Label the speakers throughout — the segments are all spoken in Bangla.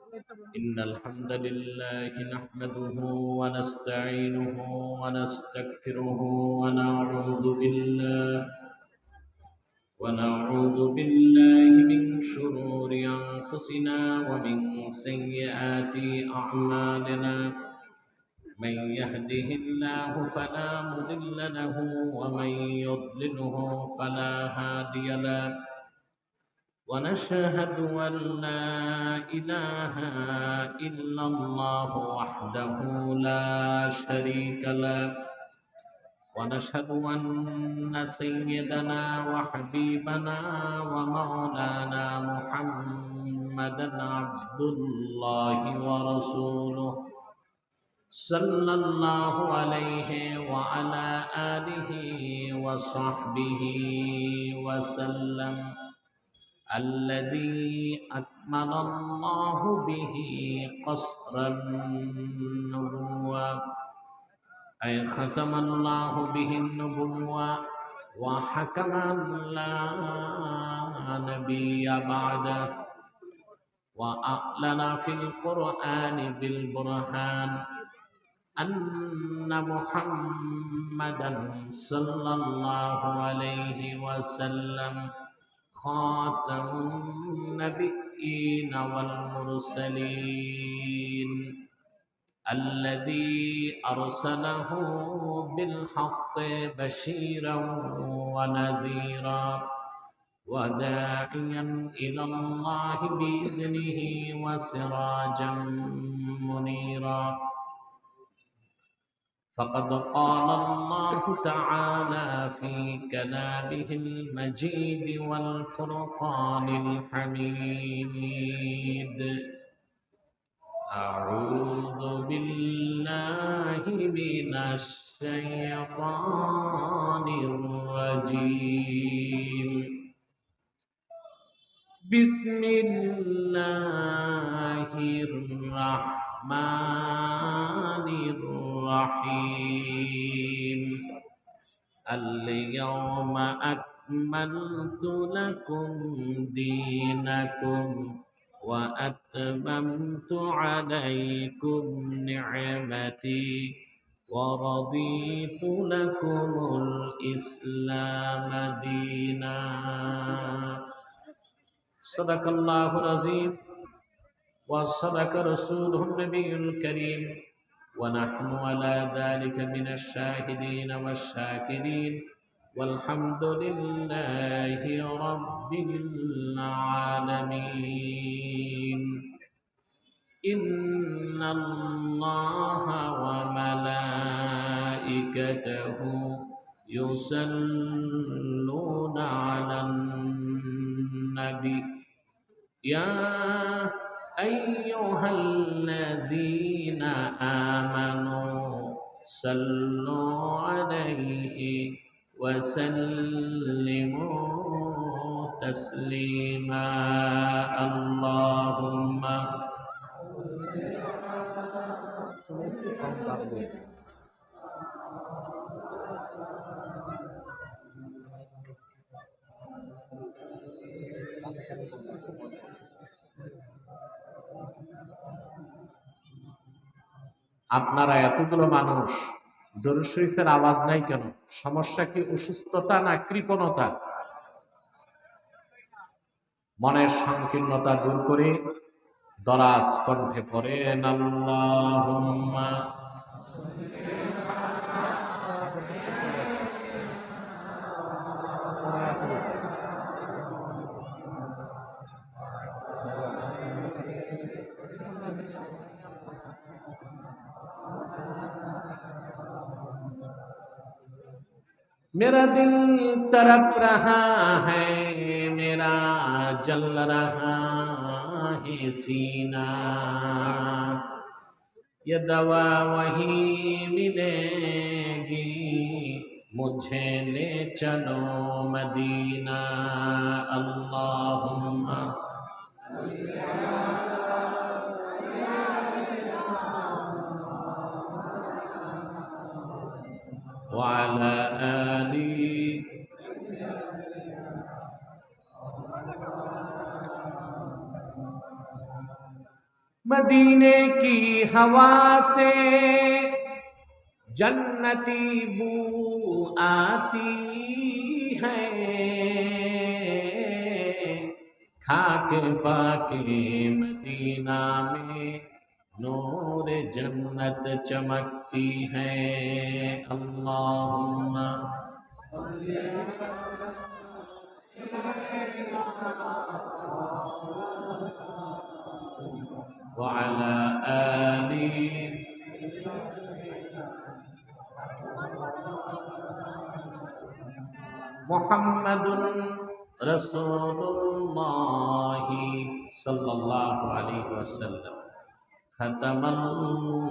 Speaker 1: إن الحمد لله نحمده ونستعينه ونستغفره ونعوذ بالله من شرور أنفسنا ومن سيئات أعمالنا من يهده الله فلا مضل له ومن يضلله فلا هادي له ونشهد أن لا إله إلا الله وحده لا شريك له ونشهد أن سيدنا وحبيبنا ومولانا محمدا عبد الله ورسوله صلى الله عليه وعلى آله وصحبه وسلم الذي أكمل الله به قصر النبوة أي ختم الله به النبوة وحكم لا نبي بعده وأعلن في القرآن بالبرهان أن محمدا صلى الله عليه وسلم خاتم النبيين والمرسلين الذي أرسله بالحق بشيرا ونذيرا وداعيا إلى الله بإذنه وسراجا منيرا فقد قال الله تعالى في كلامه المجيد والفرقان الحميد أعوذ بالله من الشيطان الرجيم بسم الله الرحمن الرحيم اليوم أكملت لكم دينكم وأتممت عليكم نعمتي ورضيت لكم الإسلام دينا صدق الله العظيم وصدق رسوله النبي الكريم ونحن على ذلك من الشاهدين والشاكرين والحمد لله رب العالمين إن الله وملائكته يصلون على النبي يا أيها الذين آمنوا صلوا عليه وسلموا تسليما اللهم আপনারা এতগুলো মানুষ দরুদ শরীফের আওয়াজ নাই কেন? সমস্যা কি অসুস্থতা না কৃপণতা? মনের সংকীর্ণতা দূর করে দরাজ কণ্ঠে পড়েন আল্লাহুম্মা मेरा दिल तड़प रहा है मेरा जल रहा है सीना ये दवा वही मिलेगी मुझे ले चलो मदीना अल्लाहुम्मा وعلى آله मदीने की हवा से जन्नती बू आती है, खाके पाके मदीना में नूर जन्नत चमकती है। अल्लाहुम्मा व अला आलि मुहम्मदुन रसूलुल्लाहि सल्लल्लाहु अलैहि वसल्लम खतमल्लाहु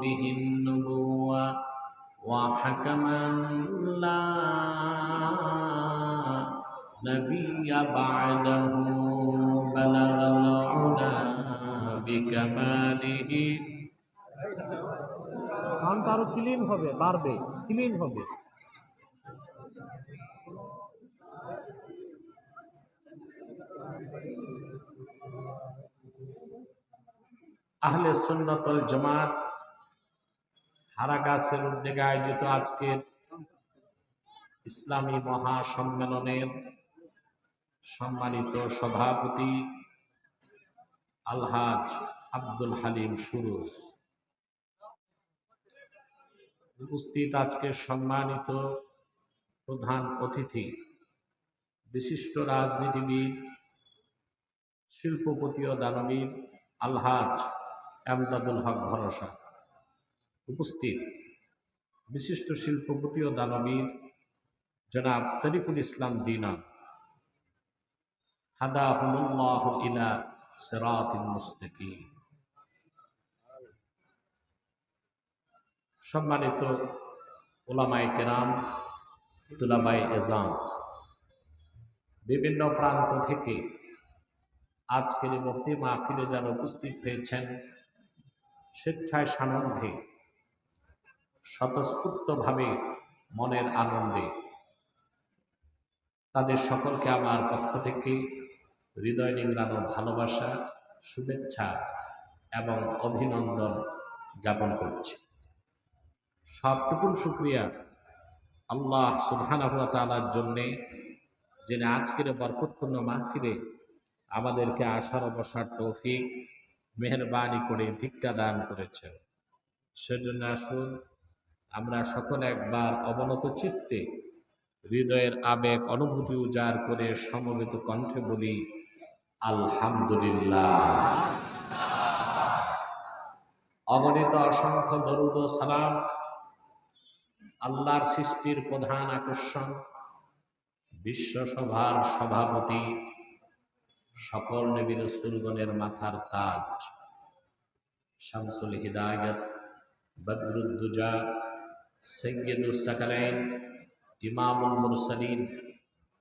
Speaker 1: बिहिन नुबुव्वा व हकमन ला नबिय्य बअदहु बलगल उला बिकमालिहि।
Speaker 2: সাউন্ড আরো ক্লিন হবে, বাড়বে, ক্লিন হবে।
Speaker 1: আহলে সুন্নাত ওয়াল জামাত হারাগাছের উদ্যোগে আয়োজিত আজকের ইসলামী মহাসম্মেলনের সম্মানিত সভাপতি আলহাজ আব্দুল হালিম সুরুজ, উপস্থিত আজকের সম্মানিত প্রধান অতিথি বিশিষ্ট রাজনীতিবিদ, শিল্পপতি ও দানবীর আলহাজ এমদাদুল হক ভরসা, উপস্থিত বিশিষ্ট শিল্পপতি ও দানবীর জনাব তরিকুল ইসলাম দিনা, হাদাহুমুল্লাহু ইলা সিরাতিল মুস্তাকিম, সম্মানিত উলামায়ে কেরাম, তুলাবায়ে এজাম, বিভিন্ন প্রান্ত থেকে আজকের এই মুফতি মাহফিলে যারা উপস্থিত হয়েছেন, স্বেচ্ছায় সানন্দে স্বতঃস্ফূর্তভাবে মনের আনন্দে, তাদের সকলকে আমার পক্ষ থেকে হৃদয় নিংড়ানো ভালোবাসা, শুভেচ্ছা এবং অভিনন্দন জ্ঞাপন করছি। সবটুকুন শুকরিয়া আল্লাহ সুবহানাহু ওয়া তাআলার জন্যে, যিনি আজকের বরকতপূর্ণ মাহফিলে আমাদেরকে আসার বসার তৌফিক মেহেরবানি করে ভিক্ষা দান করেছেন। সেজন্য আসুন আমরা সকলে একবার অবনত চিত্তে হৃদয়ের আবেগ অনুভূতি উজাড় করে সমবেত কণ্ঠে বলি আলহামদুলিল্লাহ। অগণিত অসংখ্য দরুদ ও সালাম আল্লাহর সৃষ্টির প্রধান আকর্ষণ, বিশ্বসভার সভাপতি, সকল নবী রাসূলগণের মাথার তাজ, শামসুল হিদায়াত, বদরুদ্দুজা, সাইয়্যিদুস সাকালাইন, ইমামুল মুরসালিন,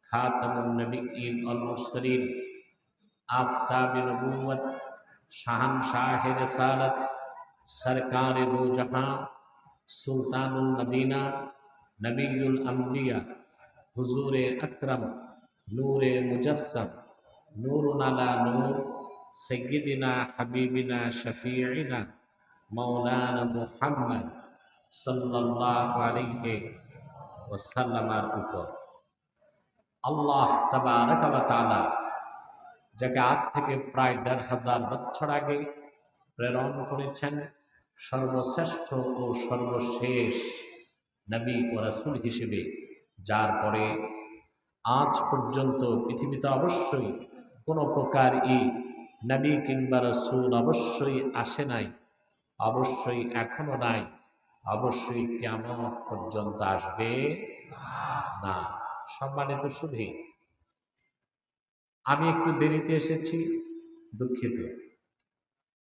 Speaker 1: খাতামুন নবিয়্যিন ওয়াল মুরসালিন, আফতাবে নবুওয়াত, শাহানশাহে রিসালাত, সরকারে দো জাহান, সুলতানুল মদিনা, নবিয়ুল আম্বিয়া, হুজুরে আকরাম, নূরে মুজাসসাম, নূরুন আলা নূর, সাইয়্যিদিনা হাবিবিনা শফিঈনা মাওলানা মুহাম্মদ সাল্লাল্লাহু আলাইহি ওয়াসাল্লামের উপর আল্লাহ তাবারাক ওয়া তাআলা, যাকে আজ থেকে প্রায় ১৫০০ বছর আগে প্রেরণ করেছেন সর্বশ্রেষ্ঠ ও সর্বশেষ নবী ও রাসূল হিসেবে, যার পরে আজ পর্যন্ত পৃথিবীতে অবশ্যই কোনো প্রকার নবী কিংবা রাসূল অবশ্যই আসে নাই, অবশ্যই এখনো নাই, অবশ্যই কিয়ামত পর্যন্ত আসবে না। সম্মানিত সুধী, আমি একটু দেরিতে এসেছি, দুঃখিত,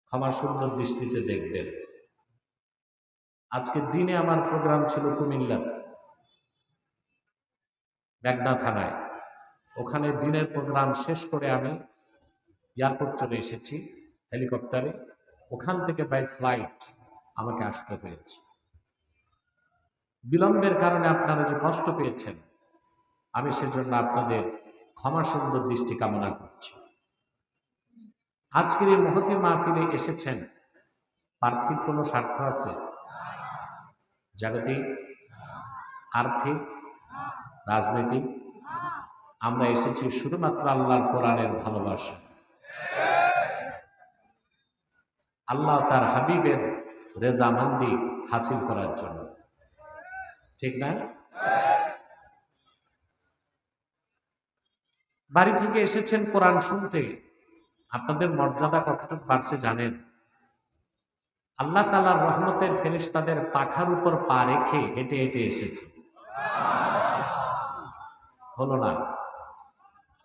Speaker 1: ক্ষমা সুন্দর দৃষ্টিতে দেখবেন। আজকে দিনে আমার প্রোগ্রাম ছিল কুমিল্লা মেঘনা থানায়, ওখানে দিনের প্রোগ্রাম শেষ করে আমি এয়ারপোর্ট চলে এসেছি হেলিকপ্টারে, ওখান থেকে বাই ফ্লাইট আমাকে আসতে হয়েছে। বিলম্বের কারণে আপনারা যে কষ্ট পেয়েছেন, আমি সেজন্য আপনাদের ক্ষমা সুন্দর দৃষ্টি কামনা করছি। আজকের এই মহতী মাহফিলে এসেছেন পার্থিব কোনো স্বার্থ আছে? জাগতিক, আর্থিক, রাজনৈতিক? আমরা এসেছি শুধুমাত্র আল্লাহর কোরআনের ভালোবাসা, আল্লাহ তার হাবিবের রেজামন্দি হাসিল করার জন্য, ঠিক না? বাড়ি থেকে এসেছেন কোরআন শুনতে, আপনাদের মর্যাদা কতটুকু বাড়ছে জানেন? আল্লাহ তাআলার রহমতের ফেরেশতাদের পাখার উপর পা রেখে হেঁটে হেঁটে এসেছে। হলো না?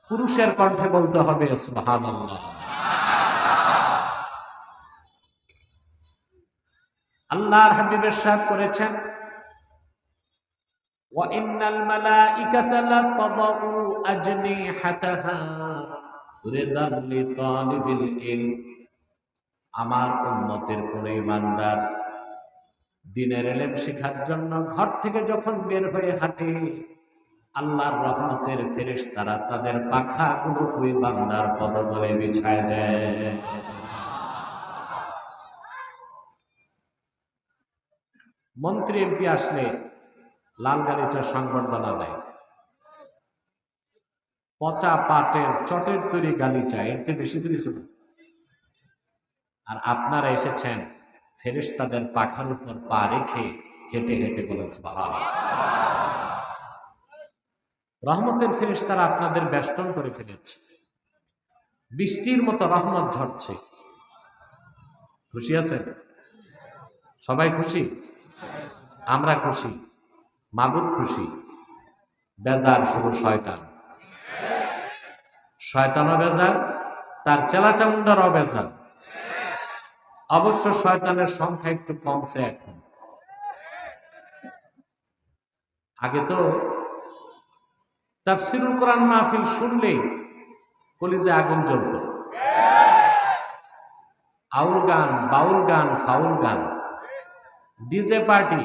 Speaker 1: পুরুষের কণ্ঠে বলতে হবে সুবহানাল্লাহ। আল্লাহর হাবিব ইরশাদ করেছেন, ওয়া ইন্নাল মালাইকাতা লাতাদউ আজনিহাতাহা রিদান লিতালিবিল ইলম। আমার উম্মতের কোন ইমানদার দ্বীনের ইলম শেখার জন্য ঘর থেকে যখন বের হয়ে হাঁটে, আল্লাহর রহমতের ফেরেশতারা তাদের পাখাগুলো ওই বান্দার পদতলে বিছায় দেয়। মন্ত্রী এমপি আসলে লাল গালিচা সংবর্ধনা দেয়, পচা পাটের চটের তৈরি গালিচা, এর থেকে বেশি তো কিছু না। আর আপনারা এসেছেন ফেরেশতাদের পাখার উপর পা রেখে হেঁটে হেঁটে বলেন সুবহানাল্লাহ। রহমতের ফেরেশতারা আপনাদের বেষ্টন করে ফেলেছে, বৃষ্টির মতো রহমত ঝরছে। খুশি আছেন? সবাই খুশি? আমরা খুশি, মাবুদ খুশি। বেজার শুধু শয়তান, শয়তানও বেজার, তার চেলাচামুন্ডারও বেজার। অবশ্য শয়তানের সংখ্যা একটু কমছে এখন। আগে তো তাফসীরুল কোরআন মাহফিল শুনলেই কলিজে আগুন জ্বলত। আউল গান, বাউল গান, ফাউল গান, ডিজে পার্টি,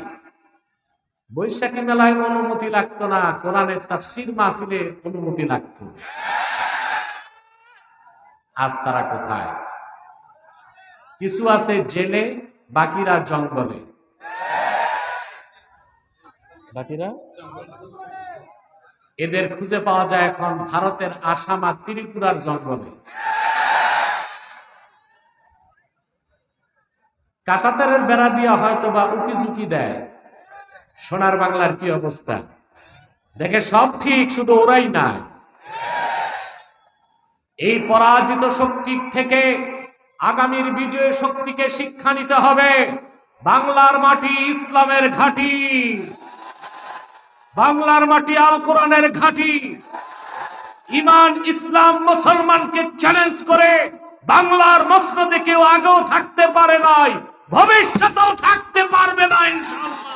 Speaker 1: বৈশাখী মেলায় অনুমতি লাগতো না, কোরআনের তাফসীর মাহফিলে অনুমতি লাগতো। আজ তারা কোথায়? কিছু আছে জেলে, বাকিরা জঙ্গলে। বাকিরা এদের খুঁজে পাওয়া যায় এখন ভারতের আসাম আর ত্রিপুরার জঙ্গলে। কাঁটাতারের বেড়া দিয়া হয়তো বা উকি ঝুঁকি দেয়। সোনার বাংলার কি অবস্থা দেখে সব ঠিক, শুধু ওরাই না। এই পরাজিত শক্তি থেকে আগামীর বিজয় শক্তিকে শিক্ষা নিতে হবে। বাংলার মাটি ইসলামের ঘাঁটি, বাংলার মাটি আল কোরআনের ঘাঁটি। ঈমান, ইসলাম, মুসলমানকে চ্যালেঞ্জ করে বাংলার মসনদে কেউ আগেও থাকতে পারে নাই, ভবিষ্যতেও থাকতে পারবে না ইনশাআল্লাহ।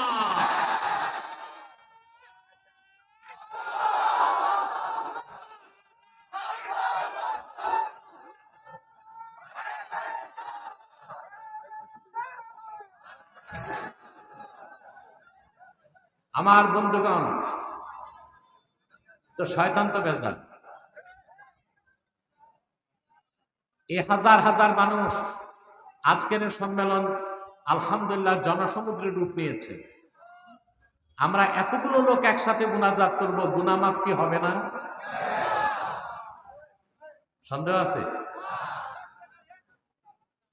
Speaker 1: আমার বন্ধুগণ, তো শয়তান তো বেজার। এই হাজার হাজার মানুষ আজকের সম্মেলন আলহামদুলিল্লাহ জনসমুদ্রে রূপ নিয়েছে। আমরা এতগুলো লোক একসাথে মুনাজাত করব, গুনাহ মাফ কি হবে না? সন্দেহ আছে?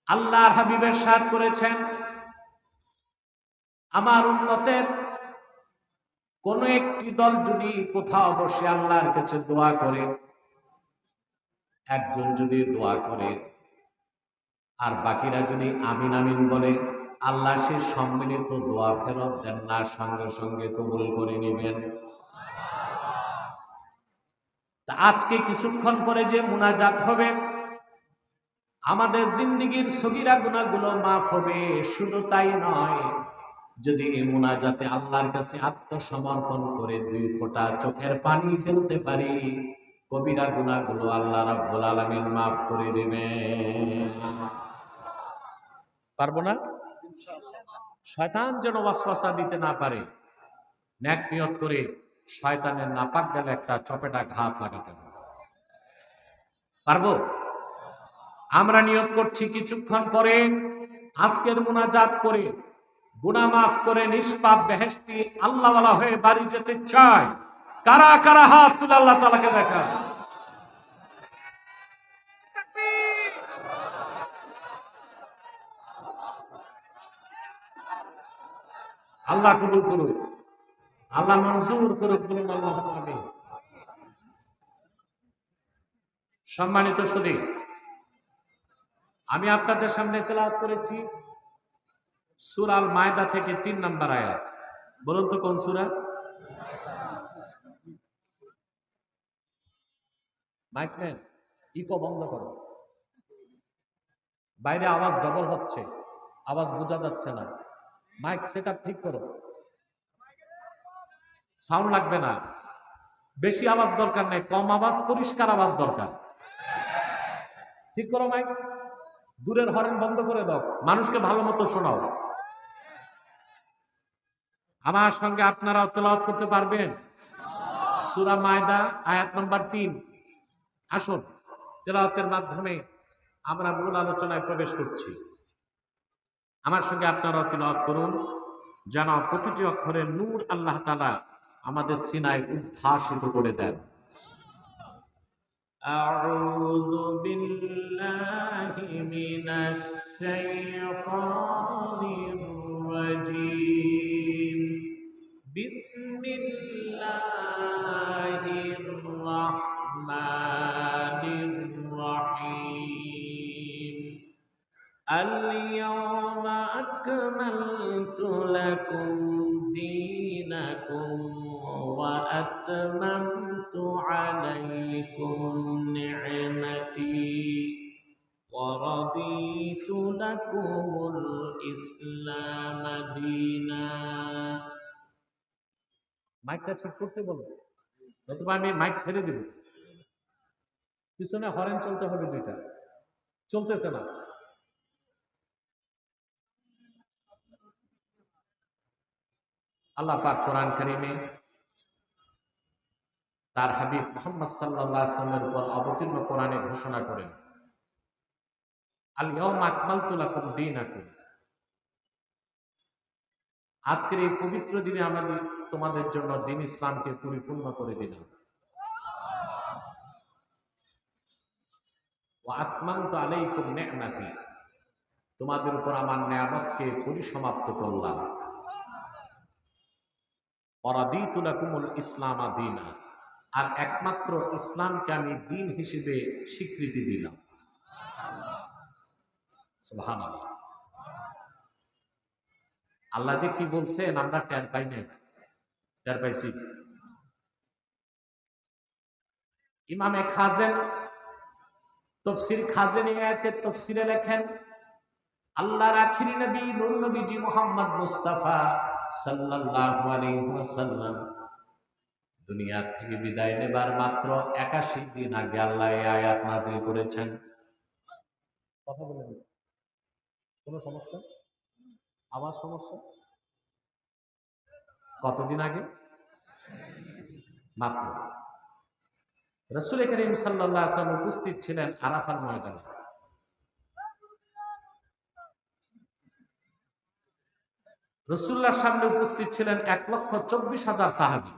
Speaker 1: আল্লাহর হাবিব ইরশাদ করেছেন, আমার উম্মতের কোন একটি দল যদি কোথাও বসে আল্লাহর কাছে দোয়া করে, একজন যদি দোয়া করে আর বাকিরা যদি আমিন আমিন বলে, আল্লাহ সে সম্মিলিত দোয়া ফেরত দেন না, সঙ্গে সঙ্গে কবুল করে নেবেন। তা আজকে কিছুক্ষণ পরে যে মুনাজাত হবে, আমাদের জিন্দেগীর সগীরা গুনাহগুলো মাফ হবে। শুধু তাই নয়, যদি এই মুনাজাতে আল্লাহর কাছে আত্মসমর্পণ করে 2 ফোঁটা চোখের পানি ফেলতে পারি, কবিরা গুনাহগুলো আল্লাহ রাব্বুল আলামিন মাফ করে দিবেন। পারবো না? শয়তান যেন ওয়াসওয়াসা দিতে না পারে, নেক নিয়ত করে শয়তানের নাপাক গেলে একটা চপেটা ঘাত লাগাতে হবে। পারবো? আমরা নিয়ত করছি কিছুক্ষণ পরে আজকের মুনাজাত করে গুনাহ মাফ করে নিষ্পাপ বেহেশতি আল্লাহওয়ালা হয়ে বাড়ি যেতে চায়। কারা কারা হাত তুলে আল্লাহ তাআলাকে দেখা। আল্লাহ কবুল করুক, আল্লাহ মঞ্জুর করুক, বলুন আল্লাহুম্মা আমিন। সম্মানিত সুধী, আমি আপনাদের সামনে তেলাওয়াত করেছি সূরা আল মায়দা থেকে 3 নম্বর আয়াত। বলুন তো কোন সূরা? মাইকম্যান ইকো বন্ধ করো, বাইরে আওয়াজ ডবল হচ্ছে, আওয়াজ বোঝা যাচ্ছে না। মাইক সেটআপ ঠিক করো, সাউন্ড লাগবে না, বেশি আওয়াজ দরকার নেই, কম আওয়াজ, পরিষ্কার আওয়াজ দরকার। ঠিক করো মাইক, দূরের হর্ন বন্ধ করে দাও, মানুষকে ভালো মতো শোনাও। আমার সঙ্গে আপনারা তেলাওয়াত করতে পারবেন সূরা মায়দা আয়াত নাম্বার 3। আসুন তেলাওয়াতের মাধ্যমে আমরা মূল আলোচনায় প্রবেশ করছি। আমার সঙ্গে আপনারা তেলাওয়াত করুন, যেন প্রতিটি অক্ষরের নূর আল্লাহ তাআলা আমাদের সিনায় উদ্ভাসিত করে দেন। আউযু বিল্লাহি মিনাশ শাইতানির রাজীম। বিসমিল্লাহির রাহমানির রাহিম। اليوم أكملت لكم دينكم وأتممت عليكم نعمتي ورضيت لكم الإسلام دينا। মাইকটা ঠিক করতে বলো, নতুবা আমি মাইক ছেড়ে দেব। পিছনে হরেন চলতে হবে, দুইটা চলতেছে না। আল্লাহ পাক কোরআন কারীমে তার হাবিব মুহাম্মদ সাল্লাল্লাহু আলাইহি ওয়াসাল্লামের উপর অবতীর্ণ কোরআনে ঘোষণা করেন, আল ইয়াউমা আকমালতু লাকুম দীনাকুম। আজকের এই পবিত্র দিনে আমি তোমাদের জন্য দ্বীন ইসলামকে পরিপূর্ণ করে দিলাম। ওয়া আতমামতু আলাইকুম নি'মাতি, তোমাদের উপর আমার নিয়ামতকে পরিসমাপ্ত করলাম। ওয়ারাদিতু লাকুমুল ইসলামা দীনা, আর একমাত্র ইসলামকে আমি দ্বীন হিসেবে স্বীকৃতি দিলাম। সুবহানাল্লাহ। আল্লাহ যে কি বলছেন আমরা টের পাই না, টের পাইছি। ইমামে খাজেন তাফসীর খাজেনী আয়াতের তাফসীরে লেখেন, আল্লাহর আখিরি নবী নূর নবীজি মুহাম্মদ মুস্তাফা সাল্লাল্লাহু আলাইহি ওয়াসাল্লাম দুনিয়া থেকে বিদায় নেবার মাত্র 81 দিন আগে আল্লাহ এই আয়াত নাযিল করেছেন। কথা বলেন, কোনো সমস্যা? আমার সমস্যা? কতদিন আগে? মাত্র। রাসূল করিম সাল্লাল্লাহু আলাইহি ওয়াসাল্লাম উপস্থিত ছিলেন আরাফার ময়দানে। রাসূলুল্লাহর সামনে উপস্থিত ছিলেন 1,24,000 সাহাবী।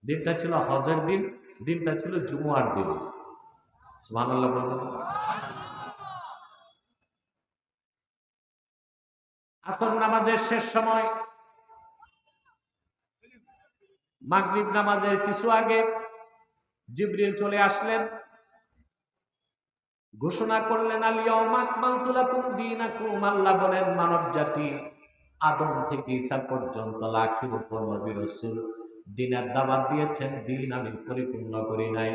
Speaker 1: দিনটা ছিল হজের দিন, দিনটা ছিল জুমআর দিন। সুবহানাল্লাহ বলুন। আসর নামাজের শেষ সময়, মাগরিব নামাজের কিছু আগে জিবরিল চলে আসলেন, ঘোষণা করলেন, আল ইয়াউমা আকমালতু লাকুম দীনাকুম। আল্লাহ বলেন, মানব জাতি আদম থেকে ঈসা পর্যন্ত লাখের উপর নবী রাসূল দ্বীনের দাওয়াত দিয়েছেন, দ্বীন আমি পরিপূর্ণ করি নাই।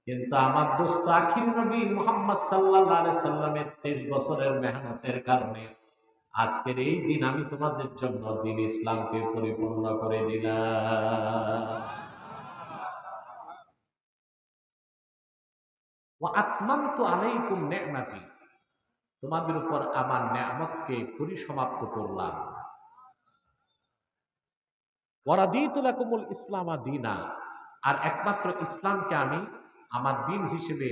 Speaker 1: কিন্তু আমার দোস্ত আখিরি নবী মুহাম্মদ সাল্লাল্লাহু আলাইহি সাল্লামের 23 বছরের মেহনতের কারণে আজকের এই দিন আমি তোমাদের জন্য দ্বীন ইসলামকে পরিপূর্ণ করে দিলাম। ওয়া আতমামতু আলাইকুম নি'মাতি, তোমাদের উপর আমার নিয়ামতকে পরিসমাপ্ত করলাম। ওয়া রাদিতু লাকুমুল ইসলামা দীনা, আর একমাত্র ইসলামকে আমি আমার দিন হিসেবে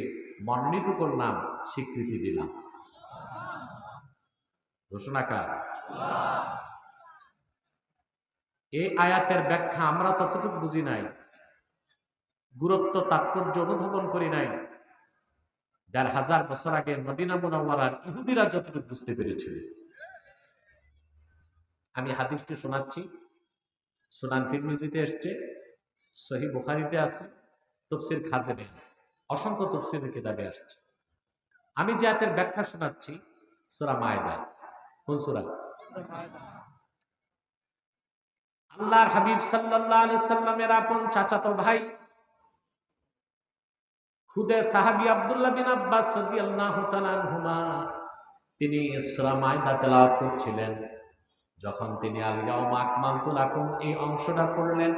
Speaker 1: মনোনীত করলাম, স্বীকৃতি দিলাম। ঘোষণাকার। এই আয়াতের ব্যাখ্যা আমরা ততটুকু বুঝি নাই, গুরুত্ব তাৎপর্য অনুধাবন করি নাই ১,৫০০ বছর আগে মদিনা মুনাওয়ারার ইহুদিরা যতটুকু বুঝতে পেরেছিল। আমি হাদিসটি শোনাচ্ছি, সুনান তিরমিজিতে এসছে, সহিহ বুখারীতে আছে, তাফসীর খাজেনে আছে, অসংখ্য তাফসীরের কিতাবে আসছে। আমি যে আয়াতের ব্যাখ্যা শোনাচ্ছি সূরা মায়দা। কোন সূরা? আল্লাহর হাবিব সাল্লাল্লাহু আলাইহি সাল্লামের আপন চাচাতো ভাই খুদে সাহাবী আব্দুল্লাহ বিন আব্বাস রাদিয়াল্লাহু তাআলা আনহুমা তিনি সূরা মায়দা তেলাওয়াত করছিলেন। যখন তিনি আল ইয়াউমা আকমালতু লাকুম এই অংশটা পড়লেন,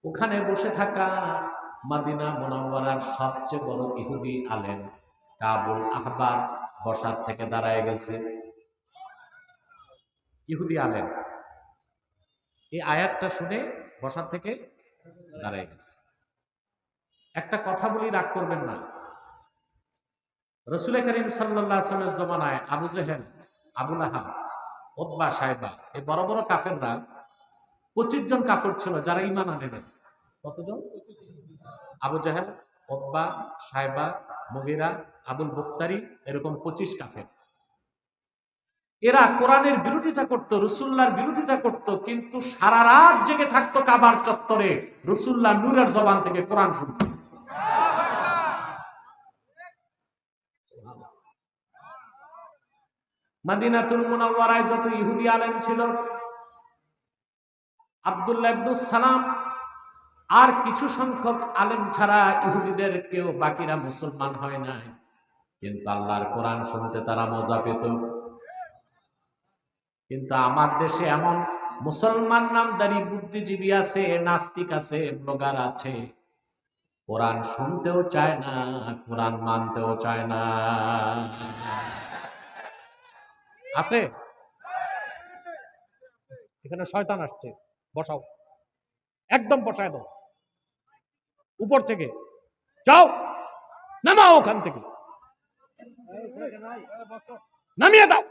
Speaker 1: ওখানে বসে থাকা মদিনা মুনাওয়ারার সবচেয়ে বড় ইহুদি আলেম কাবুল আহবার বসার থেকে দাঁড়ায় গেছে। ইহুদি আলেম এই আয়াতটা শুনে বসার থেকে দাঁড়ায় গেছে। একটা কথা বলি, রাগ করবেন না। রাসূল করিম সাল্লাল্লাহু আলাইহি ওয়াসাল্লামের জমানায় আবু জেহেল, আবু লাহাব, উতবা, সাইবা এই বড় বড় কাফেররা 25 জন কাফের ছিল যারা ঈমান আনে নাই। কতজন? আবু জেহেল, উতবা, সাইবা, মুগীরা, আবুল বুখতারি, এরকম 25 কাফের। এরা কোরআনের বিরোধিতা করত, রাসূলুল্লাহর বিরোধিতা করত, কিন্তু সারা রাত জেগে থাকতো কাবার চত্বরে রাসূলুল্লাহ নূরের জবান থেকে কোরআন শুনত। মদিনাতুল মুনাওয়ারায় যত ইহুদি আলেম ছিল, আব্দুল্লাহ ইবনে সালাম আর কিছু সংখ্যক আলেম ছাড়া ইহুদিদের কেউ বাকিরা মুসলমান হয় নাই, কিন্তু আল্লাহর কোরআন শুনতে তারা মজা পেত। কিন্তু আমার দেশে এমন মুসলমান নামদারি বুদ্ধিজীবী আছে, নাস্তিক আছে, ব্লগার আছে, কোরআন শুনতেও চায় না, কোরআন মানতেও চায় না। আছে? এখানে শয়তান আসছে, বসাও, একদম বসায় দাও, উপর থেকে যাও, নামাও ওখান থেকে, নামিয়ে দাও,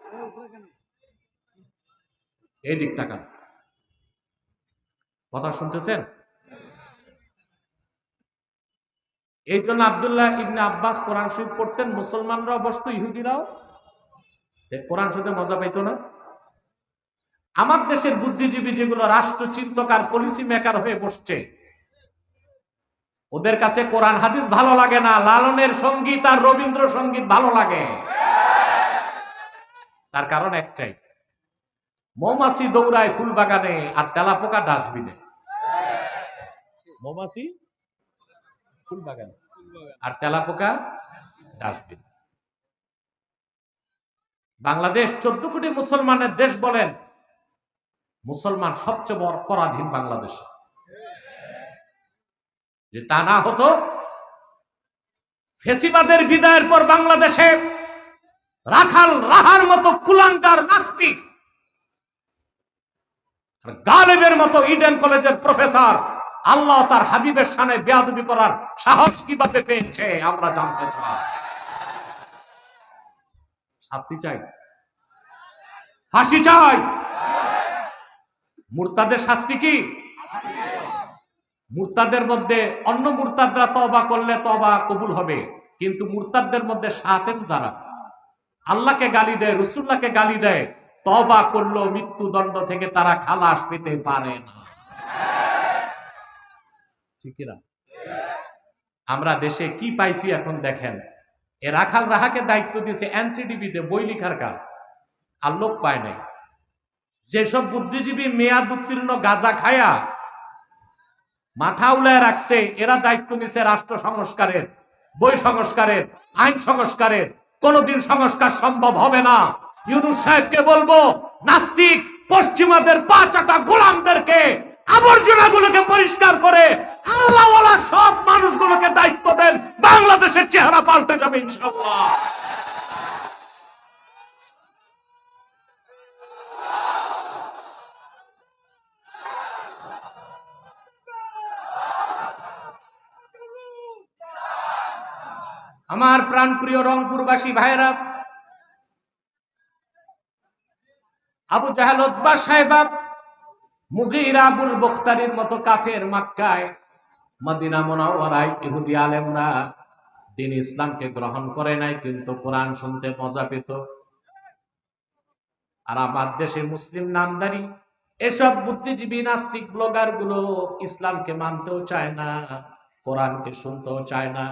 Speaker 1: এই দিক তাকান। কথা শুনতেছেন? এই জন্য আব্দুল্লাহ ইবনে আব্বাস কোরআন শরীফ পড়তেন, মুসলমানরাও বসতো, ইহুদিরাও কোরআন শুনতে মজা পাইতো না। আমার দেশের বুদ্ধিজীবী যেগুলো রাষ্ট্র চিন্তকার, পলিসি মেকার হয়ে বসছে, ওদের কাছে কোরআন হাদিস ভালো লাগে না, লালনের সঙ্গীত আর রবীন্দ্রসঙ্গীত ভালো লাগে। তার কারণ একটাই, মৌমাছি দৌড়ায় ফুল বাগানে আর তেলাপোকা ডাস্টবিনে। মৌমাছি ফুল বাগানে আর তেলাপোকা ডাস্টবিন। বাংলাদেশ 14 কোটি মুসলমানের দেশ বলেন, মুসলমান সবচেয়ে বড় পরাধীন বাংলাদেশ। যে তা না হতো, ফেসিবাদের বিদায়ের পর বাংলাদেশে রাখাল রাহার মতো কুলাঙ্গার নাস্তিক, গালেবের মতো ইডেন কলেজের প্রফেসর আল্লাহ তার হাবিবের শানে বেয়াদবি করার সাহস কিভাবে পেয়েছে আমরা জানতে চাই। শাস্তি চাই, ফাঁসি চাই। মুরতাদের শাস্তি কি? মুরতাদের মধ্যে অন্য মুরতাদরা তওবা করলে তওবা কবুল হবে, কিন্তু মুরতাদদের মধ্যে শাতেম যারা আল্লাহকে গালি দেয়, রাসূলুল্লাহকে গালি দেয়, তওবা করলেও মৃত্যুদণ্ড থেকে তারা খালাস পেতে পারে না। ঠিক না? আমরা দেশে কি পাইছি এখন দেখেন। এ রাখাল রাহাকে দায়িত্ব দিয়েছে এনসিডিবিতে বই লিখার কাজ, আর লোক পায় নাই। যেসব বুদ্ধিজীবী মেয়াদ উত্তীর্ণ গাঁজা খায়া মাথা উলায় রাখছে, এরা দায়িত্ব নিছে রাষ্ট্র সংস্কারের, বই সংস্কারের, আইন সংস্কারের। কোনদিন সংস্কার সম্ভব হবে না। ইউনূস সাহেবকে বলবো, নাস্তিক পশ্চিমাদের পা চাটা গোলামদেরকে, আবর্জনাগুলোকে পরিষ্কার করে আল্লাহওয়ালা সব মানুষগুলোকে দায়িত্ব দেন, বাংলাদেশের চেহারা পাল্টে যাবে ইনশাআল্লাহ। আমার প্রাণপ্রিয় রংপুরবাসী ভাইরা, আবু জাহেল, উতবা, সাইবা, মুগীরা, আবুল বখতারির মতো কাফের মক্কায়, মদিনা মুনাওয়ারায় ইহুদি আলেমরা দিন ইসলামকে গ্রহণ করে নাই, কিন্তু কোরআন শুনতে মজা পেত। আর আমার দেশে মুসলিম নামদারি এসব বুদ্ধিজীবী নাস্তিক ব্লগার গুলো ইসলামকে মানতেও চায় না, কোরআনকে শুনতেও চায় না।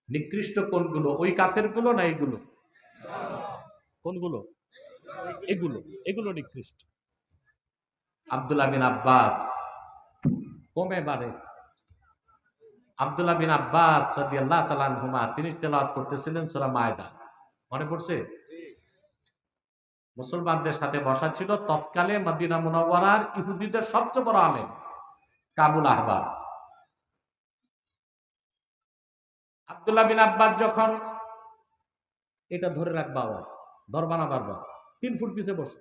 Speaker 1: নিকৃষ্ট কোনগুলো? ওই কাফের গুলো না এগুলো?
Speaker 2: কোনগুলো? এগুলো এগুলো নিকৃষ্ট।
Speaker 1: আব্দুল্লাহ বিন আব্বাস কমে বাড়ে। আব্দুল্লাহ বিন আব্বাস রাদিয়াল্লাহু তাআলা আনহুমা তিনি তেলাওয়াত করতেছিলেন সূরা মায়দা, মনে পড়ছে? মুসলমানদের সাথে বসা ছিল তৎকালে মদিনা মুনাওয়ারার ইহুদিদের সবচেয়ে বড় আলেম কাবুল আহবার। আব্দুল্লাহ বিন আব্বাস যখন, এটা ধরে রাখবা, আওয়াজ ধরবা না বারবার, 3 ফুট পিছে বসে।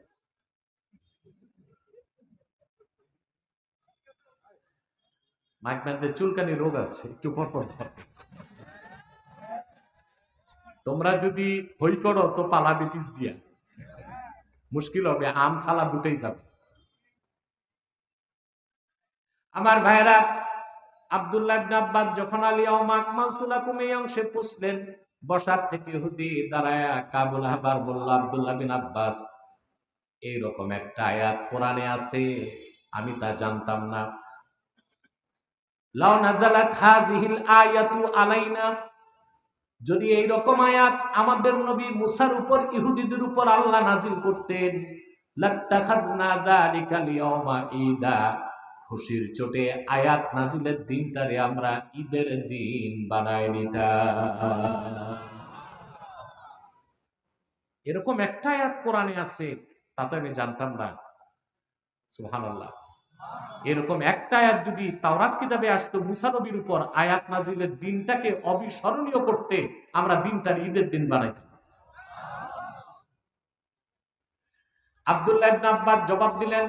Speaker 1: মাইকম্যানদের চুলকানি রোগ আছে, একটু পর পর ধর। তোমরা যদি হই করো তো পালা বিটিস দিয়া মুশকিল হবে, আম সালা দুটেই যাবে। আমার ভাইরা, আব্দুল্লাহ ইবনে আব্বাস যখন আলিয়াউমা আকমালতু লাকুম এই অংশে পুছলেন, বসার থেকে ইহুদি দাঁড়ায়া কাবুল আহবার বলল, আব্দুল্লাহ বিন আব্বাস, এইরকম একটা আয়াত কোরআনে আছে, আমি তা জানতাম না। লাউ নাযালাত হাযিহিল আয়াতু আলাইনা, যদি এইরকম আয়াত আমাদের নবী মুসার উপর, ইহুদিদের উপর আল্লাহ নাজিল করতেন, লাত্তাখাযনা যালিকাল ইয়াওমা ঈদা, খুশির চোটে আয়াত নাজিলের দিনটারে আমরা ঈদের দিন বানায় নিতাম। এরকম একটা আয়াত কোরআনে আছে, তা তো আমি জানতাম না। সুবহানাল্লাহ। এরকম একটা আয়াত যদি তাওরাত কিতাবে আসতো মুসা নবীর উপর, আয়াত নাজিলের দিনটাকে অবিস্মরণীয় করতে আমরা দিনটার ঈদের দিন বানাইতাম। আব্দুল্লাহ ইবনে আব্বাস জবাব দিলেন,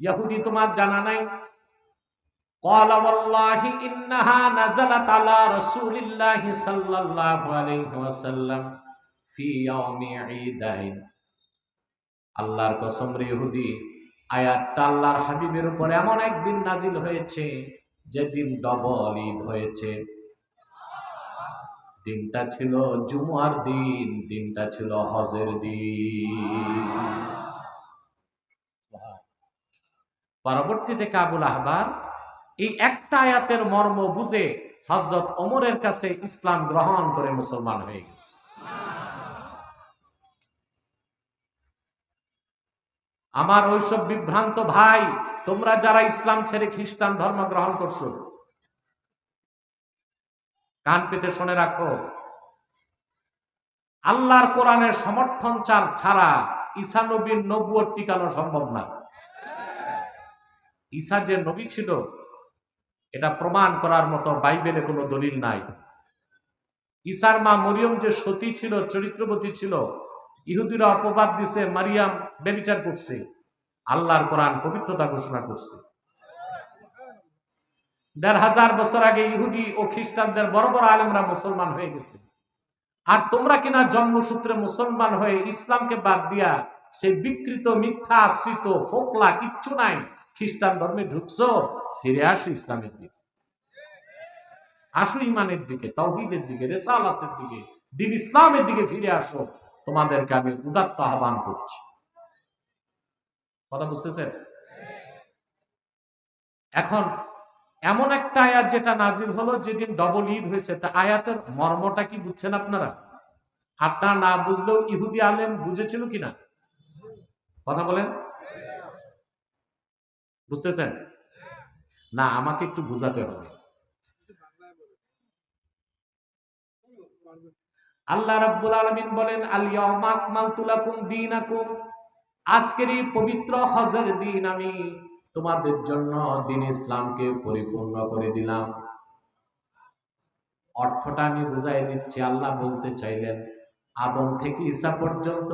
Speaker 1: ইহুদি তোমার জানা নাই? ক্বালা ওয়াল্লাহি ইন্নাহা নাযালাত আলা রাসূলিল্লাহি সাল্লাল্লাহু আলাইহি ওয়াসাল্লাম ফি ইয়াউমি ঈদাইন। আল্লাহর কসম রে ইহুদি, আয়াতটা আল্লাহর হাবিবের উপর এমন একদিন নাজিল হয়েছে যেদিন ডবল ঈদ হয়েছে। দিনটা ছিল জুমার দিন, দিনটা ছিল হজের দিন। পরবর্তীতে কাবুল আহবার এই একটা আয়াতের মর্ম বুঝে হযরত ওমরের কাছে ইসলাম গ্রহণ করে মুসলমান হয়ে গেছে। আমার ওইসব বিভ্রান্ত ভাই, তোমরা যারা ইসলাম ছেড়ে খ্রিস্টান ধর্ম গ্রহণ করছো, কান পেতে শুনে রাখো, আল্লাহর কোরআনের সমর্থন ছাড়া ঈসা নবীর নবুয়ত টিকানো সম্ভব না। ঈসা যে নবী ছিল এটা প্রমাণ করার মতো বাইবেলে কোনো দলিল নাই। ঈসার মা মরিয়ম যে সতী ছিল, চরিত্রবতী ছিল, ইহুদিরা অপবাদ দিছে মারিয়াম ব্যভিচার করছে, আল্লাহর কোরআন পবিত্রতা ঘোষণা করছে। ১৫০০ বছর আগে ইহুদি ও খ্রিস্টানদের বড় বড় আলেমরা মুসলমান হয়ে গেছে। আর তোমরা কিনা জন্মসূত্রে মুসলমান হয়ে ইসলামকে বাদ দিয়া সেই বিকৃত মিথ্যা আশ্রিত ফোকলা কিচ্ছু নাই খ্রিস্টান ধর্মে ঢুকছো। ফিরে আসো ইসলামের দিকে, আসো ইমানের দিকে, তাওহীদের দিকে, রিসালাতের দিকে, দ্বীন ইসলামের দিকে ফিরে আসো। তোমাদেরকে আমি উদাত্ত আহ্বান করছি। কথা বুঝতেছেন? এখন এমন একটা আয়াত যেটা নাজিল হলো যেদিন ডবল ঈদ হয়েছে, তা আয়াতের মর্মটা কি বুঝছেন আপনারা? আপনারা না বুঝলেও ইহুদি আলেম বুঝেছিল কিনা? কথা বলেন, বুঝতেছেন না? আমাকে একটু বুঝাতে হবে। আল্লাহ রাব্বুল আলামিন বলেন, আল ইয়াউমা আকমালতু লাকুম দীনাকুম, আজকের এই পবিত্র হজের দিন আমি তোমাদের জন্য দ্বীন ইসলামকে পরিপূর্ণ করে দিলাম। অর্থটা আমি বুঝাই দিচ্ছি। আল্লাহ বলতে চাইলেন, আদম থেকে ঈসা পর্যন্ত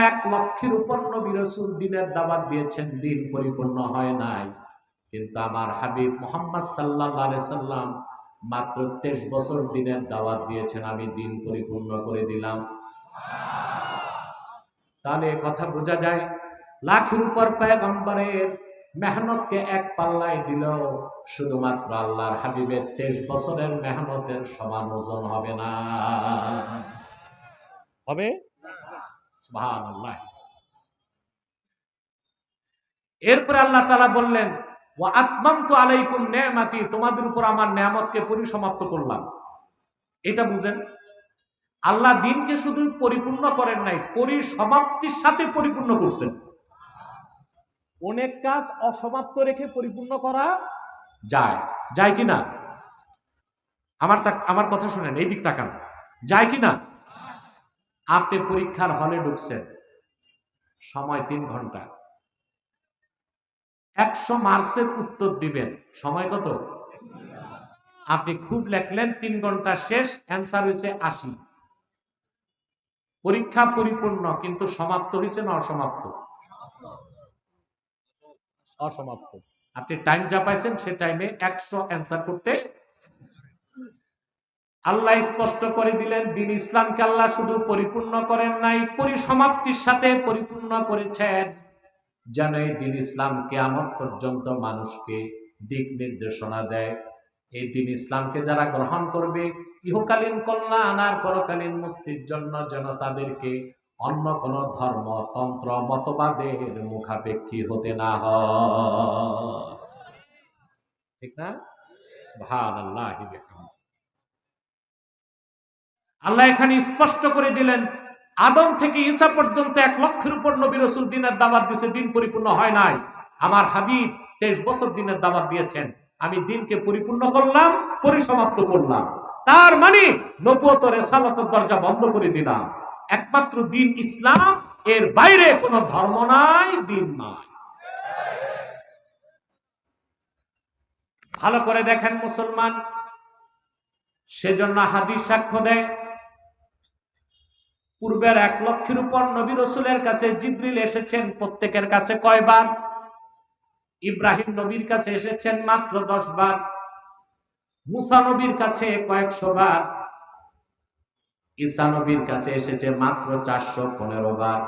Speaker 1: ১,০০,০০০-এর উপর নবী রাসূল দ্বীনের দাওয়াত দিয়েছেন, দ্বীন পরিপূর্ণ হয় নাই। কিন্তু আমার হাবিব মুহাম্মদ সাল্লাল্লাহু আলাইহি সাল্লাম মাত্র 23 বছর দিনের দাওয়াত দিয়েছেন, আমি দিন পরিপূর্ণ করে দিলাম। তাহলে কথা বোঝা যায়, লাখের উপর পয়গম্বরের মেহনতকে এক পাল্লায় দিল, শুধুমাত্র আল্লাহর হাবিবের 23 বছরের মেহনতের সমান ওজন হবে না।
Speaker 2: হবে।
Speaker 1: সুবহানাল্লাহ। এরপরে আল্লাহ তাআলা বললেন, ওয়া আতমামতু আলাইকুম নি'মাতি, তোমাদের উপর আমার নিয়ামতকে পরিসমাপ্ত করলাম। এটা বুঝেন, আল্লাহ দিনকে শুধু পরিপূর্ণ করেন নাই, পরিসমাপ্তির সাথে পরিপূর্ণ করছেন।
Speaker 2: অনেক কাজ অসমাপ্ত রেখে পরিপূর্ণ করা
Speaker 1: যায়, যায় কিনা? আমার কথা শুনেন, এই দিক তাকান, যায় কিনা? আপনি পরীক্ষার হলে ঢুকছেন, সময় 3 ঘন্টা, 100 মার্কসের উত্তর দিবেন, সময় কত? আপনি খুব লেখলেন, 3 ঘন্টা শেষ, অ্যান্সার হয়েছে 80। পরীক্ষা পরিপূর্ণ, কিন্তু সমাপ্ত হয়েছে না অসমাপ্ত?
Speaker 2: অসমাপ্ত।
Speaker 1: আপনি টাইম যা পাইছেন সে টাইমে 100 অ্যান্সার করতে। আল্লাহ স্পষ্ট করে দিলেন, দিন ইসলামকে আল্লাহ শুধু পরিপূর্ণ করেন নাই, পরিসমাপ্তির সাথে পরিপূর্ণ করেছেন, যেন এই দিন ইসলাম কিয়ামত পর্যন্ত মানুষকে দিক নির্দেশনা দেয়। এই দিন ইসলামকে যারা গ্রহণ করবে, ইহকালীন কল্যাণ আর পরকালীন মুক্তির জন্য যেন তাদেরকে অন্য কোন ধর্ম, তন্ত্র, মতবাদের মুখাপেক্ষী হতে না হয়। ঠিক না? সুবহানাল্লাহি বিহামদিহি। আল্লাহ এখানে স্পষ্ট করে দিলেন, আদম থেকে ঈসা পর্যন্ত 1 লক্ষের উপর নবী রাসূল দিনের দাওয়াত দিয়েছে, দিন পরিপূর্ণ হয় নাই। আমার হাবিব 23 বছর দিনের দাওয়াত দিয়েছেন, আমি দিনকে পরিপূর্ণ করলাম, পরিসমাপ্ত করলাম। তার মানে নবুয়ত রিসালাতের দরজা বন্ধ করে দিলাম। একমাত্র দিন ইসলাম, এর বাইরে কোনো ধর্ম নাই, দিন নাই। ভালো করে দেখেন মুসলমান, সেজন্য হাদিস সাক্ষ্য দেয়, পূর্বের 1 লক্ষের উপর নবী রাসূলের কাছে জিবরিল এসেছেন, প্রত্যেকের কাছে কয়বার? ইব্রাহিম নবীর কাছে এসেছেন মাত্র 10 বার, মুসা নবীর কাছে কয়েকশো বার, ঈসা নবীর কাছে এসেছে মাত্র 415 বার।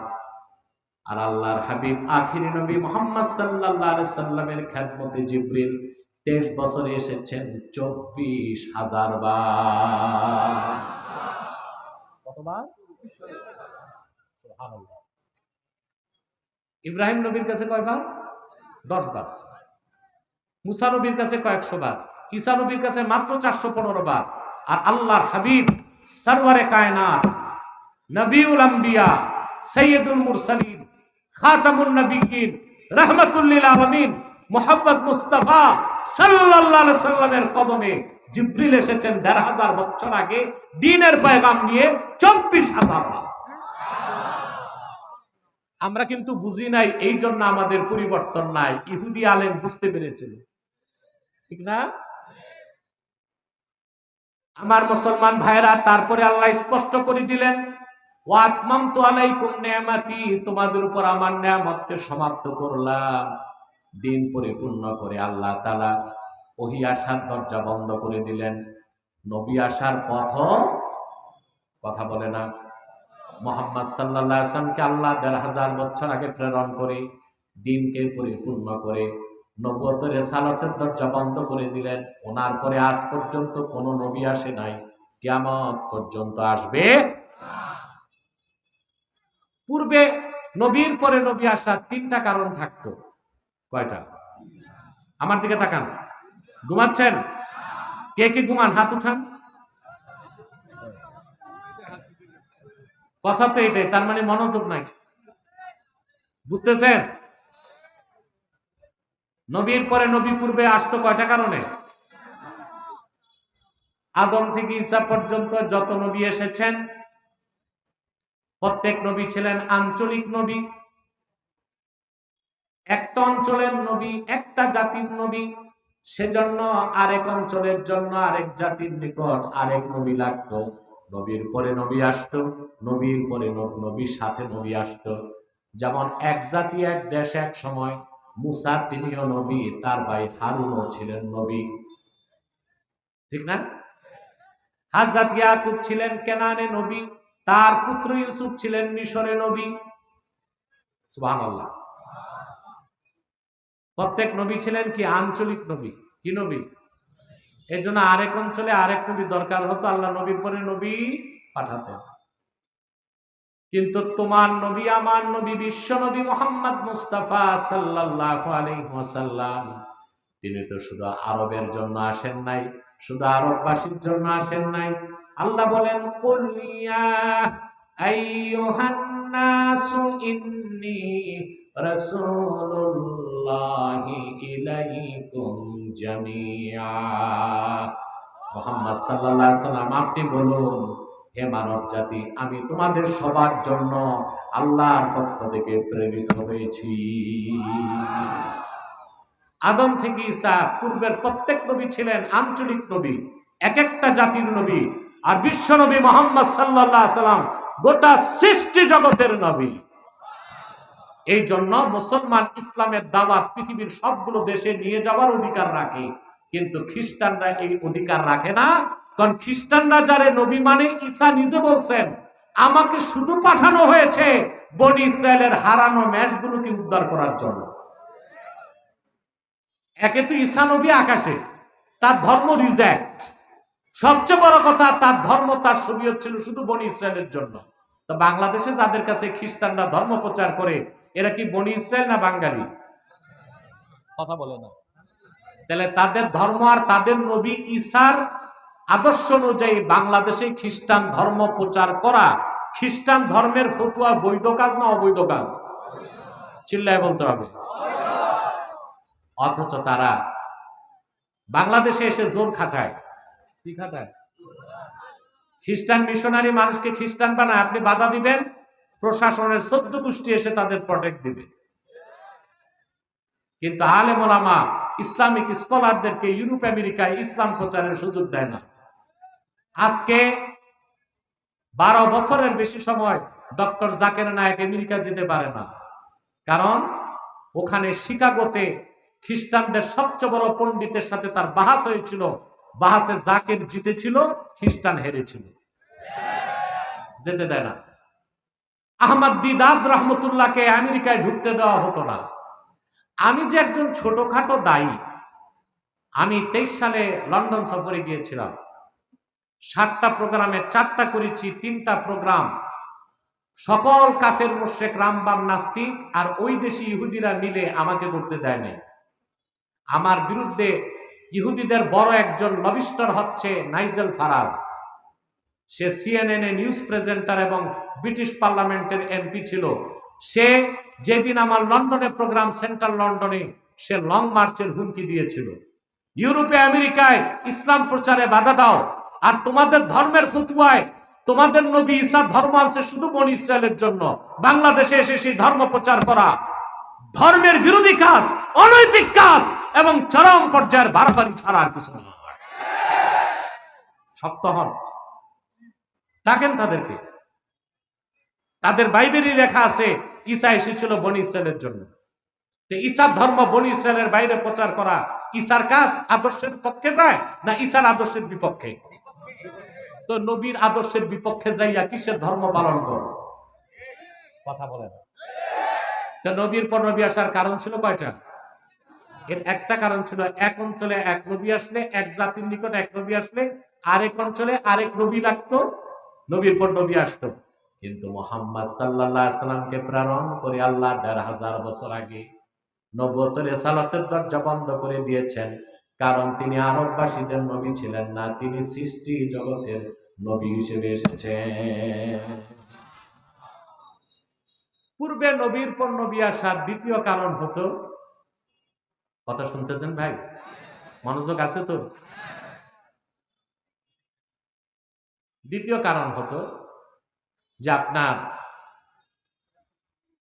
Speaker 1: আর আল্লাহর হাবিব আখিরি নবী মুহাম্মদ সাল্লাল্লাহু আলাইহি সাল্লামের খেদমতে জিবরিল 23 বছরে এসেছেন 24,000 বার।
Speaker 2: কতবার? সুবহানাল্লাহ।
Speaker 1: ইব্রাহিম নবীর কাছে কয়বার? 10 বার। মুসা নবীর কাছে কয়েকশো বার, ঈসা নবীর কাছে মাত্র 415 বার। আর আল্লাহর হাবিব সরওয়ারে কায়নাত, নবিউল আম্বিয়া, সাইয়্যিদুল মুরসালিন, খাতামুন নবিয়্যিন, রাহমাতুল লিল আলামিন মুহাম্মদ মুস্তাফা সাল্লাল্লাহু আলাইহি সাল্লামের কদমে জিবরিল এসেছেন 1500 বছর আগে, দ্বীনের পয়গাম নিয়ে 24,000 বার। আমরা কিন্তু বুঝি নাই, এই জন্য আমাদের পরিবর্তন নাই। ইহুদি আলেম বুঝতে পেরেছিল, ঠিক না? আমার মুসলমান ভাইরা, তারপরে আল্লাহ স্পষ্ট করে দিলেন, ওয়া আতমামতু আলাইকুম নি'মাতি, তোমাদের উপর আমার নিয়ামতকে সমাপ্ত করলাম। দিন পরিপূর্ণ করে আল্লাহ তাআলা ওহী আসার দরজা বন্ধ করে দিলেন। নবী আসার পথ কথা বলে না। মুহাম্মদ সাল্লাল্লাহু আলাইহি ওয়াসাল্লামকে আল্লাহ 1500 বছর আগে প্রেরণ করে দিনকে পরিপূর্ণ করে নবুয়ত রিসালাতের দরজা বন্ধ করে দিলেন। ওনার পরে আজ পর্যন্ত কোনো নবী আসে নাই, কিয়ামত পর্যন্ত আসবে না। পূর্বে নবীর পরে নবী আসার 3টা কারণ থাকতো। কয়টা? আমার দিকে তাকান। ঘুমাচ্ছেন? কে কে ঘুমান? হাত উঠান। কথা তো এটাই, তার মানে মনোযোগ নাই, বুঝতেছেন? নবীর পরে নবী পূর্বে আসতো কয়টা কারণে? আদম থেকে ঈসা পর্যন্ত যত নবী এসেছেন, প্রত্যেক নবী ছিলেন আঞ্চলিক নবী। একটা অঞ্চলের নবী, একটা জাতির নবী, সেজন্য আরেক অঞ্চলের জন্য আরেক জাতির নিকট আরেক নবী লাগতো। নবীর পরে নবী আসতো, নবীর পরে নবীর সাথে নবী আসতো। যেমন এক জাতি এক দেশ এক সময়, মুসা তিনিও নবী, তার ভাই হারুনও ছিলেন নবী, ঠিক না? হযরত ইয়াকুব ছিলেন কেনানে নবী, তার পুত্র ইউসুফ ছিলেন মিশরে নবী। সুবহানাল্লাহ। প্রত্যেক নবী ছিলেন কি আঞ্চলিক নবী, কি নবী? এই জন্য আরেক অঞ্চলে আরেক নবী দরকার হতো, আল্লাহ নবীর পরে নবী পাঠাতেন। কিন্তু তোমার নবী, আমার নবী, বিশ্ব নবী মুহাম্মদ মুস্তাফা সাল্লাল্লাহু আলাইহি ওয়াসাল্লাম, তিনি তো শুধু আরবের জন্য আসেন নাই, শুধু আরববাসীর জন্য আসেন নাই। আল্লাহ বলেন, কুল ইয়া আইয়ুহান নাসু ইন্নী রাসূলুল্লাহি ইলাইকুম জামিআ। মুহাম্মদ সাল্লাল্লাহু আলাইহি ওয়াসাল্লাম, আপনি বলুন, হে মানব জাতি, আমি তোমাদের সবার জন্য আল্লাহর পক্ষ থেকে প্রেরিত হয়েছি। আদম থেকে ঈসা পূর্বের প্রত্যেক নবী ছিলেন আঞ্চলিক নবী, এক একটা জাতির নবী। আর বিশ্ব নবী মুহাম্মদ সাল্লাল্লাহু আলাইহি ওয়াসাল্লাম গোটা সৃষ্টি জগতের নবী। এই জন্য মুসলমান ইসলামের দাওয়াত পৃথিবীর সবগুলো দেশে নিয়ে যাওয়ার অধিকার রাখে, কিন্তু খ্রিস্টানরা এই অধিকার রাখে না। কারণ খ্রিস্টানরা যারে নবী মানে, ঈসা নিজে বলছেন, আমাকে শুধু পাঠানো হয়েছে বনি ইসরায়েলের হারানো ম্যাচগুলোকে উদ্ধার করার জন্য। একে তো ঈসা নবী আকাশে, তার ধর্ম রিজেক্ট। সবচেয়ে বড় কথা, তার ধর্ম, তার শরীয়ত ছিল শুধু বনি ইসরায়েলের জন্য। তো বাংলাদেশে যাদের কাছে খ্রিস্টানরা ধর্ম প্রচার করে, এরা কি বনি ইসরায়েল না বাঙালি?
Speaker 2: কথা বলে না।
Speaker 1: তাহলে তাদের ধর্ম আর তাদের নবী ঈসার আদর্শ অনুযায়ী বাংলাদেশে খ্রিস্টান ধর্ম প্রচার করা, খ্রিস্টান ধর্মের ফতুয়া বৈধ কাজ না অবৈধ কাজ? চিল্লায় বলতে হবে। অথচ তারা বাংলাদেশে এসে জোর খাটায়। কি খাটায়? খ্রিস্টান মিশনারি মানুষকে খ্রিস্টান বানায়, আপনি বাধা দিবেন, প্রশাসনের 14 গোষ্ঠী এসে তাদের প্রটেক্ট দিবে। কিন্তু আলেম ওলামা, ইসলামিক স্কলারদেরকে ইউরোপ আমেরিকায় ইসলাম প্রচারের সুযোগ দেয় না। আজকে 12 বছরের বেশি সময় ডক্টর জাকির নায়েক আমেরিকা যেতে পারে না, কারণ ওখানে শিকাগোতে খ্রিস্টানদের সবচেয়ে বড় পণ্ডিতের সাথে তার বাহাস হয়েছিল। বাহাসে জাকির জিতেছিল, খ্রিস্টান হেরেছিল, যেতে দেয় না। আহমদ দিদাদ রহমতুল্লাহকে আমেরিকায় ঢুকতে দেওয়া হতো না। আমি যে একজন ছোটখাটো দায়ী, আমি 23 সালে লন্ডন সফরে গিয়েছিলাম। 7টা প্রোগ্রামে 4টা করেছি, 3টা প্রোগ্রাম সকল কাফের মুশরিক রামবাম নাস্তিক আর ওই দেশি ইহুদিরা মিলে আমাকে করতে দেয় নাই। আমার বিরুদ্ধে ইহুদিদের বড় একজন লবিস্টার হচ্ছে নাইজেল ফারাজ। সে সিএনএন নিউজ প্রেজেন্টার এবং ব্রিটিশ পার্লামেন্টের এমপি ছিল। সে যেদিন আমার লন্ডনে প্রোগ্রাম, সেন্ট্রাল লন্ডনে, সে লং মার্চের হুমকি দিয়েছিল, ইউরোপে আমেরিকায় ইসলাম প্রচারে বাধা দাও, আর তোমাদের ধর্মের ফতুয়ায় তোমাদের নবী ঈসা ধর্ম আনছে শুধু বনি ইসরায়েলের জন্য, বাংলাদেশে এসে সেই ধর্ম প্রচার করা ধর্মের বিরোধী কাজ, অনৈতিক কাজ এবং চরম পর্যায়ের বাড়াবাড়ি ছাড়া আর কিছু নয়। শক্ত হন, ডাকেন তাদেরকে। তাদের বাইবেলে লেখা আছে ঈসা এসেছিল বনি ইসরায়েলের জন্য। তো ঈসার ধর্ম বনি ইসরায়েলের বাইরে প্রচার করা ঈসার কাজ আদর্শের পক্ষে যায় না ঈসার আদর্শের বিপক্ষে? তো নবীর আদর্শের বিপক্ষে যাইয়া কিসের ধর্ম পালন করো? কথা বলেন। তো নবীর পর নবী আসার কারণ ছিল কয়টা? এর একটা কারণ ছিল, এক অঞ্চলে এক নবী আসলে, এক জাতির নিকট এক নবী আসলে আরেক অঞ্চলে আরেক নবী লাগতো, নবীর পর নবী আসতো। কিন্তু মুহাম্মদ সাল্লাল্লাহু আলাইহি সাল্লামকে প্রেরণ করে আল্লাহ 1500 বছর আগে নবুয়তের রিসালাতের দরজা বন্ধ করে দিয়েছেন, কারণ তিনি আরববাসীদের নবী ছিলেন না, তিনি সৃষ্টি জগতের নবী হিসেবে এসেছেন। পূর্বে নবীর পর নবী আসার দ্বিতীয় কারণ হতো, কথা শুনতেছেন ভাই? মনোযোগ আছে তো? দ্বিতীয় কারণ হতো যে আপনার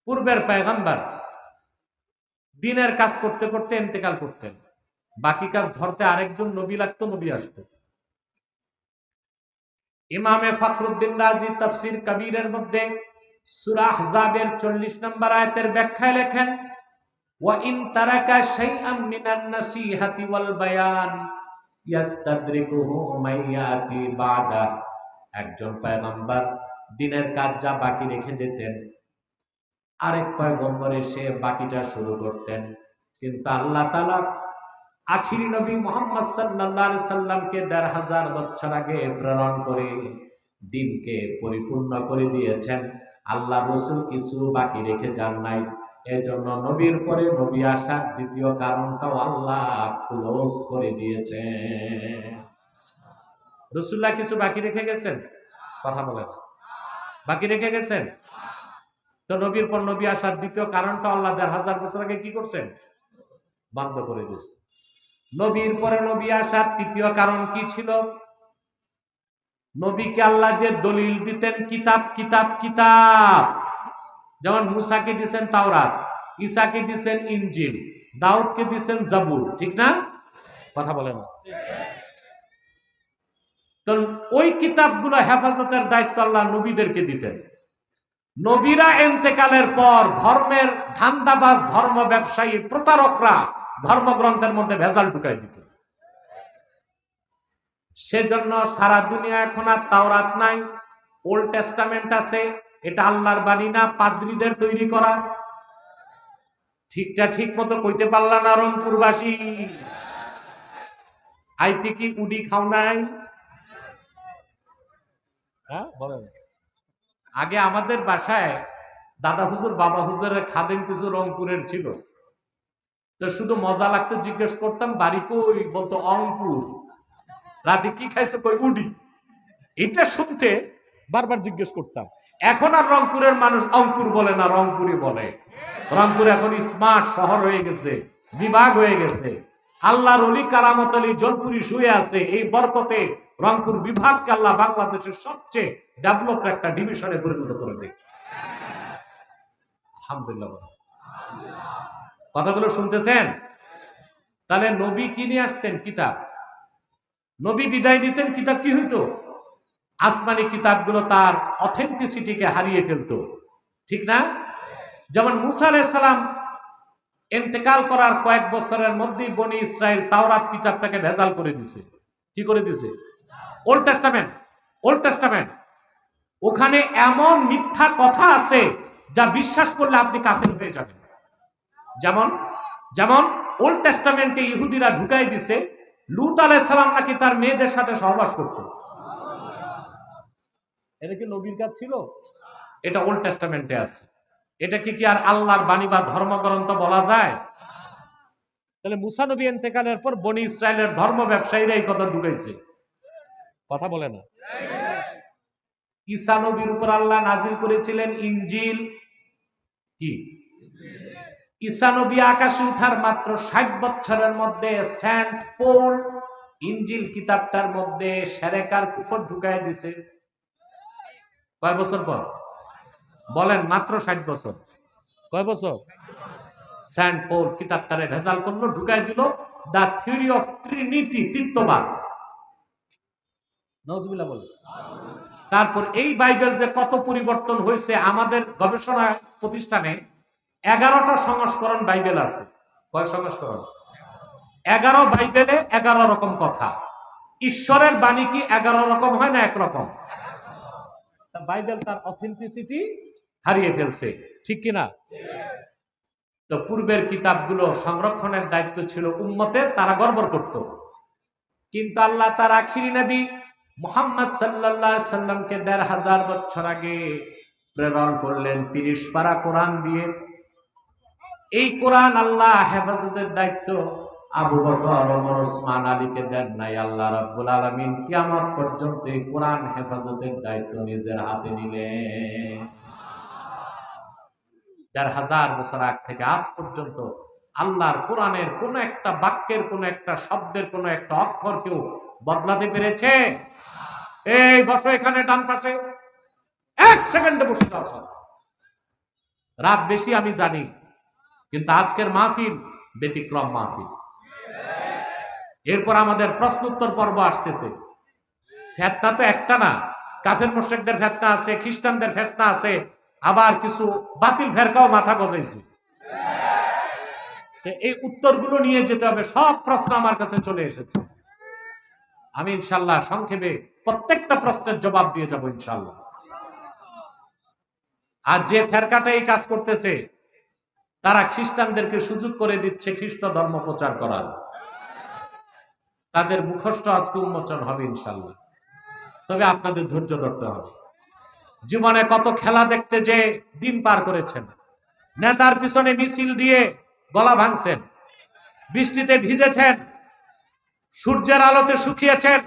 Speaker 1: পূর্বের পয়গম্বর দিনের কাজ করতে করতে ইন্তেকাল করতেন, বাকি কাজ ধরতে আরেকজন নবী লাগতো, নবী আসতো। ইমামে ফখরুদ্দিন রাজি তাফসীর কবীরের মধ্যে সূরা আহজাবের 40 নম্বর আয়াতের ব্যাখ্যায় লেখেন, ওয়া ইন তারাকা শাইআম মিনান নাসিহাতি ওয়াল বায়ান ইয়াস্তাদরিকুহু মাইয়াতি বাদা, একজন পয়গম্বর দিনের কাজ যা বাকি রেখে যেতেন, আরেক পয়গম্বর এসে বাকিটা শুরু করতেন। কিন্তু আল্লাহ তাআলা আখিরি নবী মুহাম্মদ সাল্লাল্লাহু আলাইহি সাল্লামকে ১৫০০ বছর আগে প্রেরণ করে দিনকে পরিপূর্ণ করে দিয়েছেন। আল্লাহ রাসূল কিছু বাকি রেখে যান নাই। এজন্য নবীর পরে নবী আসার দ্বিতীয় কারণটাও আল্লাহ ক্লোজ করে দিয়েছেন। রাসূলুল্লাহ কিছু বাকি রেখে গেছেন? কথা বলেন। বাকি রেখে গেছেন? তো নবীর পর নবী আসার দ্বিতীয় কারণটা আল্লাহ ১৫০০ বছর আগে কি করছেন? বন্ধ করে দিয়েছে। নবীর পরে নবী আসার তৃতীয় কারণ কি ছিল? নবীকে আল্লাহ যে দলিল দিতেন, কিতাব কিতাব কিতাব, যেমন মুসাকে দিয়েছেন তাওরাত, ঈসাকে দিয়েছেন ইনজিল, দাউদকে দিয়েছেন জাবুর, ঠিক না? কথা বলে না। তো ওই কিতাবগুলো হেফাজতের দায়িত্ব আল্লাহ নবীদেরকে দিতেন। নবীরা ইন্তেকালের পর ধর্মের ধান্দাবাজ ধর্ম ব্যবসায়ী প্রতারকরা ধর্মগ্রন্থের মধ্যে ভেজাল ঢুকাই দিত। সেজন্য সারা দুনিয়া এখন আর তাওরাত নাই, ওল্ড টেস্টামেন্ট আছে। এটা আল্লাহর বাণী না, পাদ্রীদের তৈরি করা। ঠিকটা ঠিক মতো কইতে পারলা না রংপুরবাসী? আইতে কি উডি খাও নাই? হ্যাঁ বলেন। আগে আমাদের বাসায় দাদা হুজুর বাবা হুজুরের খাদেম কিছু রংপুরের ছিল। তো শুধু মজা লাগতো, জিজ্ঞেস করতাম বাড়ি কই, বলতো অংপুর। রাতে কি খাইছো, কই উডি। এটা শুনতে বারবার জিজ্ঞেস করতাম। এখন আর রংপুরের মানুষ অংপুর বলে না, রংপুরি বলে। রংপুর এখন স্মার্ট শহর হয়ে গেছে, বিভাগ হয়ে গেছে। আল্লাহর ওলি কারামত আলী জলপুরি শুয়ে আছে। এই বরকতে রংপুর বিভাগকে আল্লাহ বাংলাদেশের সবচেয়ে ডেভেলপড একটা ডিভিশনে পরিণত করে দেয়। আলহামদুলিল্লাহ। কথাগুলো শুনতেছেন? তাহলে নবী কি নিয়ে আসতেন? কিতাব। নবী বিদায় দিতেন, কিতাব কি হইতো? আসমানি কিতাবগুলো তার অথেন্টিসিটিকে হারিয়ে ফেলতো, ঠিক না? যেমন মুসা আলাইহিস সালাম ইন্তেকাল করার কয়েক বছরের মধ্যেই বনি ইসরাইল তাওরাত কিতাবটাকে ভেজাল করে দিছে। কি করে দিছে? Old testament. ওল্ড টেস্টামেন্ট, ওখানে এমন মিথ্যা কথা আছে যা বিশ্বাস করলে আপনি কাফের হয়ে যাবেন। যেমন যেমন ওল্ড টেস্টামেন্টে ইহুদিরা ঢুকাই দিছে লূত আলাইহিস সালাম নাকি তার মেয়েদের সাথে সহবাস করত। এটা কি নবীর কাজ ছিল? এটা ওল্ড টেস্টামেন্টে আছে। এটাকে কি আর আল্লাহর বাণী বা ধর্মগ্রন্থ বলা যায়? তাহলে মুসা নবী ইন্তেকালের পর বনি ইসরায়েলের ধর্ম ব্যবসায়ীরা এই কথা ঢুকাইছে। কথা বলে না। ঈসা নবীর উপর আল্লাহ নাজিল করেছিলেন ইনজিল। কি? ঈসা নবী আকাশে উঠার মাত্র ৬০ বছরের মধ্যে সেন্ট পল ইনজিল কিতাবটার মধ্যে সেরেকার কুফর ঢুকাই দিছে। কয় বছর পর? বলেন, মাত্র ৬০ বছর। কয় বছর? সেন্ট পল কিতাবটারে ভেজাল করলো, ঢুকাই দিল দা থিওরি অফ ট্রিনিটি, তৃতীয়বাদ। নাউজুবিল্লাহ বলেন। তারপর এই বাইবেল যে কত পরিবর্তন হয়েছে, আমাদের গবেষণা প্রতিষ্ঠানে 11টা সংস্করণ বাইবেল আছে। কয় সংস্করণ? 11 বাইবেলে 11 রকম কথা। ঈশ্বরের বাণী কি 11 রকম হয় না একরকম? বাইবেল তার অথেন্টিসিটি হারিয়ে ফেলছে, ঠিক কিনা? তো পূর্বের কিতাবগুলো সংরক্ষণের দায়িত্ব ছিল উম্মতের, তারা গড়বড় করত। কিন্তু আল্লাহ তার আখিরি নবী মুহাম্মদ সাল্লাল্লাহু আলাইহি সাল্লামকে ১৫০০ বছর আগে প্রেরণ করলেন ৩০ পারা কোরআন দিয়ে। এই কোরআন আল্লাহ হেফাজতের দায়িত্ব আবু বকর, ওমর, ওসমান, আলীকে দেন নাই। আল্লাহ রাব্বুল আলামিন কিয়ামত পর্যন্ত এই কোরআন হেফাজতের দায়িত্ব নিজের হাতে নিলেন। ১৫০০ বছর আগ থেকে আজ পর্যন্ত আল্লাহর কোরআনের কোন একটা বাক্যের, কোন একটা শব্দের, কোন একটা অক্ষর কেউ বদলাতে পেরেছে? এই বসো এখানে ডান পাশে, 1 সেকেন্ডে বসে যাও সব। রাত বেশি আমি জানি, কিন্তু আজকের মাহফিল ব্যতিক্রম মাহফিল। এরপর আমাদের প্রশ্ন উত্তর পর্ব আসতেছে। ফিতনা তো একটা না, কাফের মুশরিকদের ফিতনা আছে, খ্রিস্টানদের ফিতনা আছে, আবার কিছু বাতিল ফেরকাও মাথা গজাইছে। এই উত্তরগুলো নিয়ে যেতে হবে। সব প্রশ্ন আমার কাছে চলে এসেছে। আমি ইনশাল্লাহ সংক্ষেপে প্রত্যেকটা প্রশ্নের জবাব দিয়ে যাব ইনশাল্লাহ। আর যে ফেরকাটা এই কাজ করতেছে তারা খ্রিস্টানদেরকে সুযোগ করে দিচ্ছে খ্রিস্ট ধর্ম প্রচার করার, তাদের মুখস্থ আজকে উন্মোচন হবে ইনশাল্লাহ। তবে আপনাদের ধৈর্য ধরতে হবে। জীবনে কত খেলা দেখতে যে দিন পার করেছেন, নেতার পিছনে মিছিল দিয়ে গলা ভাঙছেন, বৃষ্টিতে ভিজেছেন, সূর্যের আলোতে শুকিয়েছেন।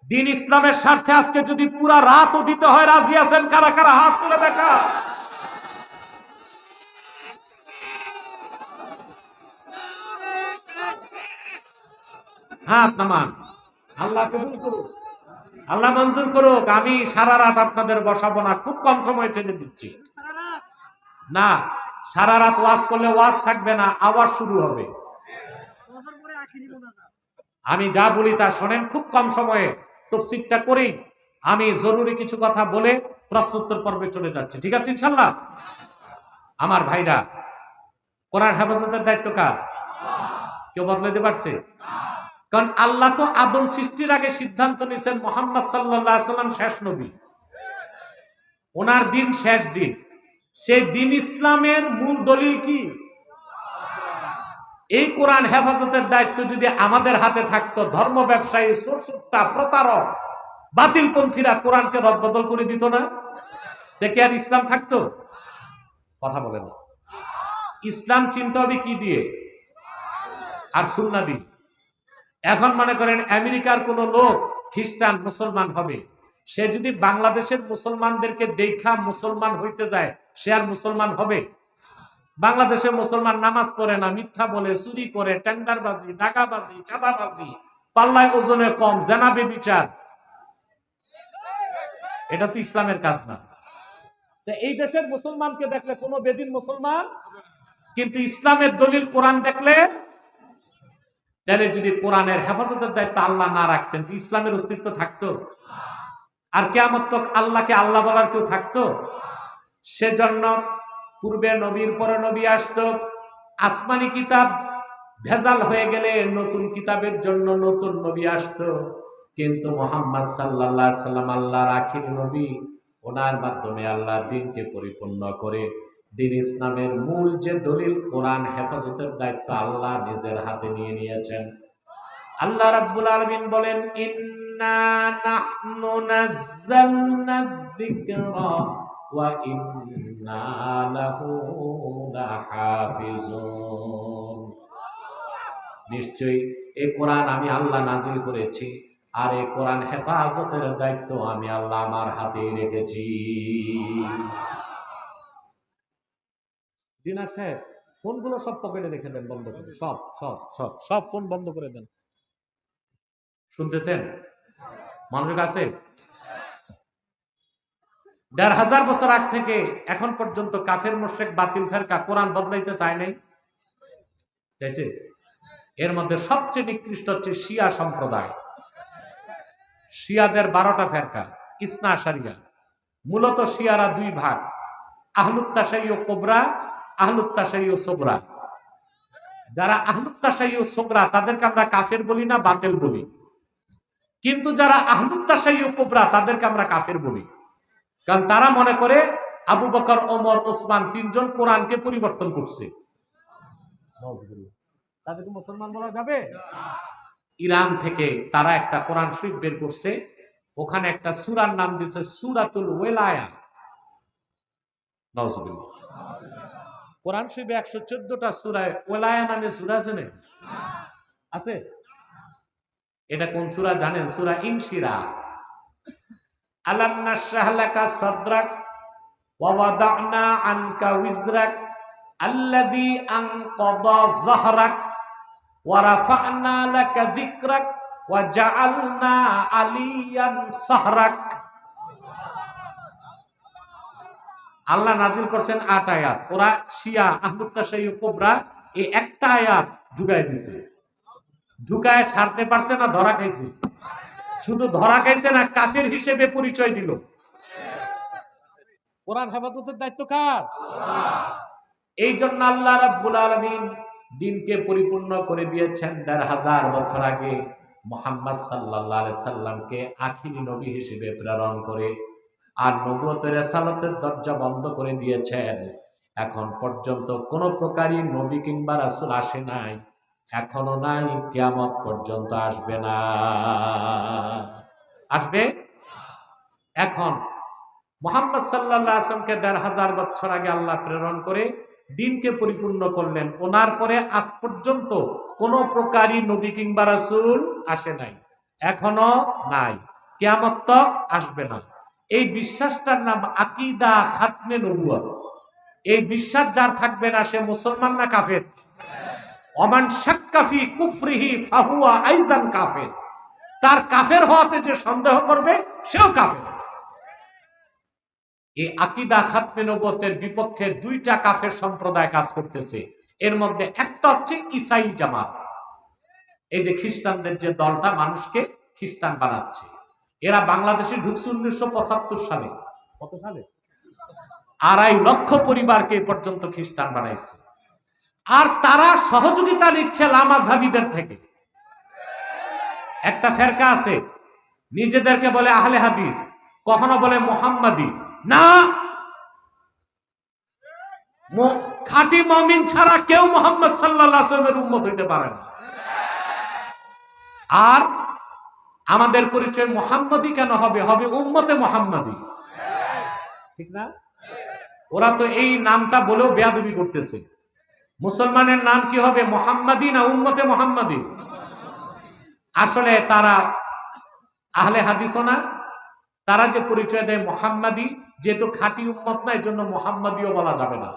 Speaker 1: দিন ইসলামের স্বার্থে আজকে যদি পুরা রাতও দিতে হয় রাজি আছেন? কারা কারা হাত তুলে দেখা। হাত নামান। আল্লাহ কবুল করুক, আল্লাহ মঞ্জুর করুক। আমি সারা রাত আপনাদের বসাবো না, খুব কম সময় ছেড়ে দিচ্ছি। না, সারা রাত ওয়াজ করলে ওয়াজ থাকবে না, আওয়াজ শুরু হবে। আমি যা বলি তা শোনেন, খুব কম সময়ে তফসিরটা করি। আমি জরুরি কিছু কথা বলে প্রশ্নোত্তর পর্বে চলে যাচ্ছি, ঠিক আছে ইনশাল্লাহ? আমার ভাইরা, কোরআন হেফাজতের দায়িত্ব কার? কেউ বদলাতে পারছে? কারণ আল্লাহ তো আদম সৃষ্টির আগে সিদ্ধান্ত নিয়েছেন মুহাম্মদ সাল্লাল্লাহু আলাইহি সাল্লাম শেষ নবী, ওনার দিন শেষ দিন। সেই দিন ইসলামের মূল দলিল কি? এই কোরআন হেফাজতের দায়িত্ব যদি আমাদের হাতে থাকতো, ধর্ম ব্যবসায়ী, চোরচুট্টা, প্রতারক, বাতিলপন্থীরা কোরআনকে রদবদল করে দিত না, দেখে আর ইসলাম থাকতো? কথা বলে না। ইসলাম চিনতে হবে কি দিয়ে? আর সুন্নাহ দিয়ে। এখন মনে করেন আমেরিকার কোন লোক খ্রিস্টান মুসলমান হবে, সে যদি বাংলাদেশের মুসলমানদেরকে দেখা মুসলমান হইতে যায়, সে আর মুসলমান হবে? বাংলাদেশের মুসলমান নামাজ পড়ে না, মিথ্যা বলে, চুরি করে, টেন্ডারবাজি, টাকাবাজি, চাঁদাবাজি, পাল্লায় ওজনে কম, জেনাবে বিচার। এটা তো ইসলামের কাজ না। তো এই দেশের মুসলমানকে দেখলে কোনো বেদিন মুসলমান, কিন্তু ইসলামের দলিল কোরআন দেখলে, তাহলে যদি কোরআনের হেফাজতের দায়িত্ব আল্লাহ না রাখতেন, তো ইসলামের অস্তিত্ব থাকতো? আর কিয়ামত তক আল্লাহকে আল্লাহ বলার কেউ থাকতো? সেজন্য পূর্বে নবীর পরে নবী আসতো, আসমানি কিতাব ভেজাল হয়ে গেলে নতুন কিতাবের জন্য নতুন নবী আসতো। কিন্তু মুহাম্মদ সাল্লাল্লাহু আলাইহি সাল্লাম আল্লাহর আখির নবী, ওনার মাধ্যমে আল্লাহ দ্বীনকে পরিপূর্ণ করে দিন ইসলামের মূল যে দলিল কোরআন হেফাজতের দায়িত্ব আল্লাহ নিজের হাতে নিয়ে নিয়েছেন। আল্লাহ রাব্বুল আলামিন বলেন, ইন্না নাহনু নাযালনা যিকরা ওয়া ইন্না লাহু লাহাফিজুন। নিশ্চয়ই এই কোরআন আমি আল্লাহ নাজিল করেছি, আর এই কোরআন হেফাজতের দায়িত্ব আমি আল্লাহ আমার হাতে রেখেছি। দিনার সাহেব, ফোনগুলো সব পকেটে রেখে দেন, বন্ধ করে, সব সব সব সব ফোন বন্ধ করে দেন। শুনতেছেন? মানুষের কাছে ১৫০০ বছর আগ থেকে এখন পর্যন্ত কাফের মুশরিক বাতিল ফেরকা কোরআন বদলাইতে চায় নাই? চাইছে? এর মধ্যে সবচেয়ে নিকৃষ্ট হচ্ছে শিয়া সম্প্রদায়। শিয়াদের ১২টা ফেরকা, ইসনা আশারিয়া। মূলত শিয়ারা দুই ভাগ, আহলুত তাশাইয়্যু কুবরা, আহলুত তাশাইয়্যু সুগরা। যারা আহলুত তাশাইয়্যু সুগরা তাদেরকে আমরা কাফের বলি না, বাতিল বলি। কিন্তু যারা আহলুত তাশাইয়্যু কুবরা তাদেরকে আমরা কাফের বলি, কারণ তারা মনে করে আবু বকর, ওমর, ওসমান তিনজন কোরআনকে পরিবর্তন করছে। তাদেরকে মুসলমান বলা যাবে? ইরান থেকে তারা একটা কোরআন শরীফ বের করছে, ওখানে একটা সূরার নাম দিয়েছে সূরাতুল ওয়ালায়া। নাউজুবিল্লাহ। কোরআন শরীফে ১১৪টা সূরায় ওয়ালায়া নামে সূরা আছে। এটা কোন সূরা জানেন? সূরা ইনশিরাহ। আলাম নাশরাহ লাকা সাদরাক ওয়া ওয়াদা'না আনকা উযরাক আল্লাযী আনকাযা যাহরাক ওয়া রাফা'না লাকা যিকরাক ওয়া জা'আলনা আলিয়ান সাহরাক। আল্লাহ নাজিল করছেন ৮ আয়াত। ওরা শিয়া আহলুত তাশাইয়্যু কুবরা এই একটা আয়াত ঢুকায় দিছে। ঢুকায় ছাড়তে পারছে না, ধরা খাইছে। শুধু ধরা খাইছে না, কাফের হিসেবে পরিচয় দিল। কোরআন হেফাজতের দায়িত্ব কার? এই জন্য আল্লাহ রাব্বুল আলামিন দ্বীনকে পরিপূর্ণ করে দিয়েছেন ১৫০০ বছর আগে। মুহাম্মদ সাল্লাল্লাহু আলাইহি সাল্লামকে আখিরি নবী হিসেবে প্রেরণ করে আর নবুয়তের রিসালাতের দরজা বন্ধ করে দিয়েছেন। এখন পর্যন্ত কোন প্রকারই নবী কিংবা রাসূল আসে নাই, এখনো নাই, কিয়ামত পর্যন্ত আসবে না। আসবে? এখন মুহাম্মদ সাল্লাল্লাহু আলাইহি ওয়াসাল্লামকে ১৫০০ বছর আগে আল্লাহ প্রেরণ করে দ্বীনকে পরিপূর্ণ করলেন। ওনার পরে আজ পর্যন্ত কোন প্রকারই নবী কিংবা রাসূল আসে নাই, এখনো নাই, কিয়ামত তো আসবে না। এই বিশ্বাসটার নাম আকীদা খাতমে নবুয়ত। এই বিশ্বাস যার থাকবে না সে মুসলমান না কাফের? ওমান শাক্কা ফি কুফরিহি ফাহুয়া আইজান কাফের। তার কাফের হওয়াতে যে সন্দেহ করবে সেও কাফের। এই আকীদা খাতমে নবুয়তের বিপক্ষে দুইটা কাফের সম্প্রদায় কাজ করতেছে। এর মধ্যে একটা হচ্ছে ঈসাই জামাত, এই যে খ্রিস্টানদের যে দলটা মানুষকে খ্রিস্টান বানাচ্ছে। এরা বাংলাদেশে ঢুকছে 1975 সালে। কত সালে? 2.5 লক্ষ পরিবারকে এ পর্যন্ত খ্রিস্টান বানাইছে। আর তারা সহযোগিতা নিচ্ছে লামাযহাবীদের থেকে। একটা ফেরকা আছে, নিজেদেরকে বলে আহলে হাদিস, কখনো বলে মুহাম্মাদি। না, খাঁটি মুমিন ছাড়া কেউ মুহাম্মদ সাল্লাল্লাহু আলাইহি ওয়াসাল্লামের উম্মত হইতে পারে না। আর আমাদের পরিচয় মুহাম্মাদি কেন হবে? হবে উম্মতে মুহাম্মাদি, ঠিক না? ওরা তো এই নামটা বলেও বেয়াদবি করতেছে। মুসলমানের নাম কি হবে, মুহাম্মাদি না উম্মতে মুহাম্মাদি? আসলে তারা আহলে হাদিসও না, তারা যে পরিচয় দেয় মুহাম্মাদি, যেহেতু খাঁটি উম্মত না, এজন্য মুহাম্মাদিও বলা যাবে না।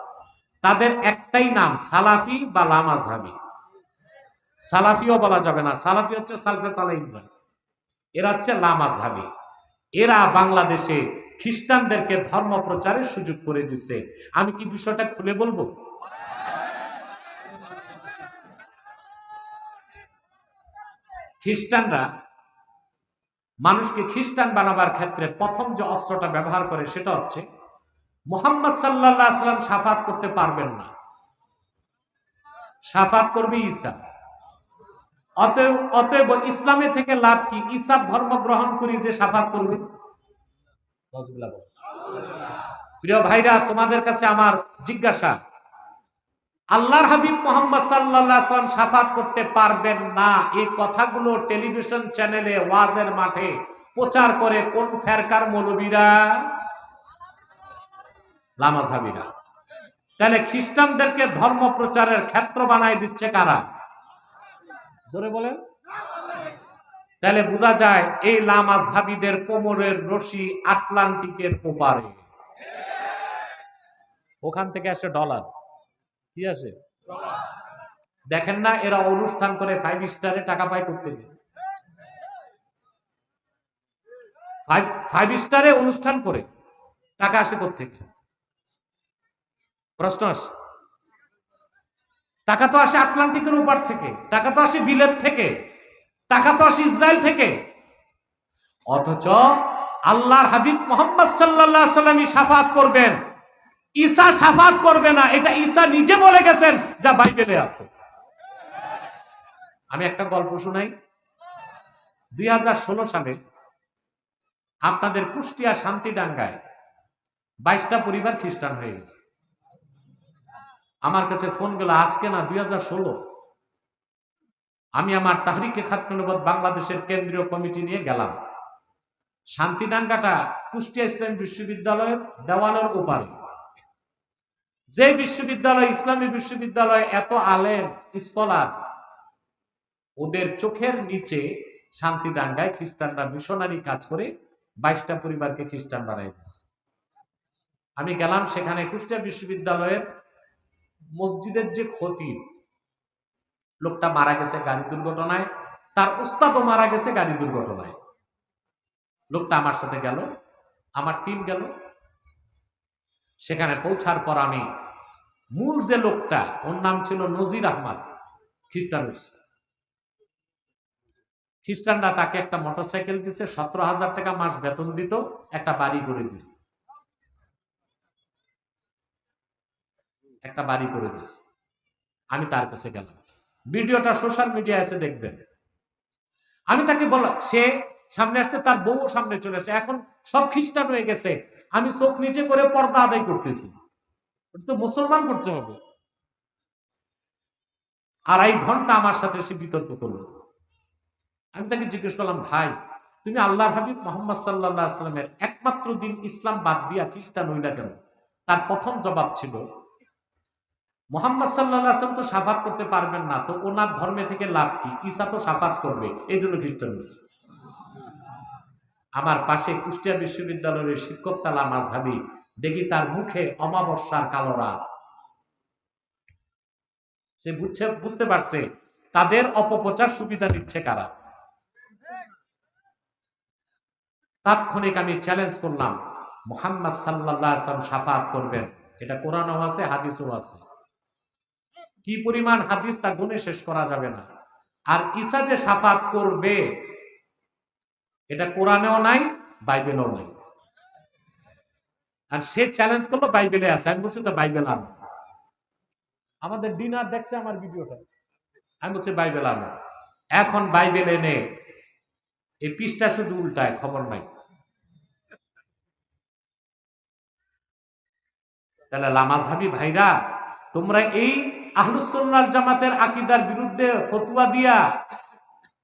Speaker 1: তাদের একটাই নাম সালাফি বা লামাযহাবী। সালাফিও বলা যাবে না, সালাফি হচ্ছে সালফে সালেহিন, এরা হচ্ছে লামাযহাবী। এরা বাংলাদেশে খ্রিস্টানদেরকে ধর্ম প্রচারের সুযোগ করে দিচ্ছে। আমি কি বিষয়টা খুলে বলবো? খ্রিস্টানরা মানুষকে খ্রিস্টান বানাবার ক্ষেত্রে প্রথম যে অস্ত্রটা ব্যবহার করে সেটা হচ্ছে মুহাম্মদ সাল্লাল্লাহু আলাইহি ওয়াসাল্লাম শাফাত করতে পারবেন না, শাফাত করবে ঈসা। অতএব ইসলামে থেকে লাভ কি? ঈসার ধর্ম গ্রহণ করি যে শাফাত করবে। প্রিয় ভাইরা, তোমাদের কাছে আমার জিজ্ঞাসা, আল্লাহর হাবিব মুহাম্মদ সাল্লাল্লাহু আলাইহি ওয়াসাল্লাম শাফাত করতে পারবেন না, এই কথাগুলো টেলিভিশন চ্যানেলে ওয়াজের মাঠে প্রচার করে কোন ফেরকার মৌলবীরা? লামাযহাবীরা। তাহলে খ্রিস্টানদেরকে ধর্ম প্রচারের ক্ষেত্র বানায় দিচ্ছে কারা? জোরে বলেন। তাহলে বোঝা যায় এই লামাযহাবীদের কোমরের রশি আটলান্টিকের ওপারে। ওখান থেকে আসে ডলার। কি আসে? দেখেন না, এরা অনুষ্ঠান করে 5 স্টারে টাকা পায় করতে গিয়ে। 5 স্টারে অনুষ্ঠান করে টাকা আসে কোত্থেকে? প্রশ্ন আসে। টাকা তো আসে আটলান্টিকের উপর থেকে, টাকা তো আসে বিলেত থেকে, টাকা তো আসে ইসরায়েল থেকে। অথচ আল্লাহর হাবিব মুহাম্মদ সাল্লাল্লাহু আলাইহি ওয়াসাল্লাম শাফাত করবেন, ঈসা শাফাত করবে না। এটা ঈসা নিজে বলে গেছেন, যা বাইবেলে আছে। আমি একটা গল্প শুনাই। 2016 সালে আপনাদের কুষ্টিয়া শান্তিডাঙ্গায় 22টা পরিবার খ্রিস্টান হয়ে গেছে। আমার কাছে ফোন গেল, আজকে না 2016। আমি আমার তাহরিকে খাতমে নবুয়ত বাংলাদেশের কেন্দ্রীয় কমিটি নিয়ে গেলাম। শান্তিডাঙ্গাটা কুষ্টিয়া ইসলামী বিশ্ববিদ্যালয়ের দেওয়ালের ওপারে। যে বিশ্ববিদ্যালয়, ইসলামী বিশ্ববিদ্যালয়, এত আলেম স্কলার, ওদের চোখের নিচে শান্তিডাঙ্গায় খ্রিস্টানরা মিশনারি কাজ করে 22টা পরিবারকে খ্রিস্টান বানাই দিয়েছে। আমি গেলাম সেখানে। কুষ্টিয়া বিশ্ববিদ্যালয়ের মসজিদের যে খতিব, লোকটা মারা গেছে গাড়ি দুর্ঘটনায়, তার উস্তাদও মারা গেছে গাড়ি দুর্ঘটনায়। লোকটা আমার সাথে গেল, আমার টিম গেল। সেখানে পৌঁছার পর আমি মূল যে লোকটা, ওর নাম ছিল নজির আহমদ, খ্রিস্টান। খ্রিস্টানরা তাকে একটা মোটরসাইকেল দিছে, 17,000 টাকা মাস বেতন দিত, একটা বাড়ি করে দিস, একটা বাড়ি করে দিস। আমি তার কাছে গেলাম, ভিডিওটা সোশ্যাল মিডিয়ায় আছে, দেখবেন। আমি তাকে বললাম, সে সামনে আসতে, তার বউ সামনে চলে আসে, এখন সব খ্রিস্টান হয়ে গেছে, আমি চোখ নিচে করে পর্দা আদায় করতেছি, তো মুসলমান করতে হবে। 2.5 ঘন্টা আমার সাথে সে বিতর্ক করলো। আমি তাকে জিজ্ঞেস করলাম, ভাই তুমি আল্লাহর হাবিব মোহাম্মদ সাল্লাল্লাহু আলাইহি ওয়াসাল্লামের একমাত্র দিন ইসলাম বাদ দিয়া খ্রিস্টান হইলা কেন? তার প্রথম জবাব ছিল, মোহাম্মদ সাল্লাল্লাহু আলাইহি ওয়াসাল্লাম তো শাফাত করতে পারবেন না, তো ওনার ধর্মে থেকে লাভ কি? ঈসা তো শাফাত করবে, এই জন্য খ্রিস্টান হয়েছে। আমার পাশে কুষ্টিয়া বিশ্ববিদ্যালয়ের শিক্ষক তালা মাযহাবী, দেখি তার মুখে অমাবস্যার কালো রাত। সে বুঝতে পারছে তাদের অপপ্রচার সুবিধা নিচ্ছে কারা। তাৎক্ষণিক আমি চ্যালেঞ্জ করলাম, মুহাম্মদ সাল্লাল্লাহু আলাইহি ওয়াসাল্লাম শাফাত করবেন, এটা কোরআনেও আছে, হাদিসেও আছে। কি পরিমাণ হাদিস তা গুণে শেষ করা যাবে না। আর ঈসা যে শাফাত করবে, এটা কোরআনেও নাই, বাইবেলেও নাই। আর সে চ্যালেঞ্জ করলো বাইবেলে আছে। আমি বলছি তো বাইবেল আনো। আমাদের ডিনার দেখছে আমার ভিডিওটা, আমি বলছি বাইবেল আনো। এখন বাইবেল এনে এই পৃষ্ঠা শুধু উল্টায়, খবর নাই। তাহলে লামাযহাবী ভাইরা, তোমরা এই আহলুস সুন্নাহ জামাতের আকীদার বিরুদ্ধে ফতোয়া দিয়া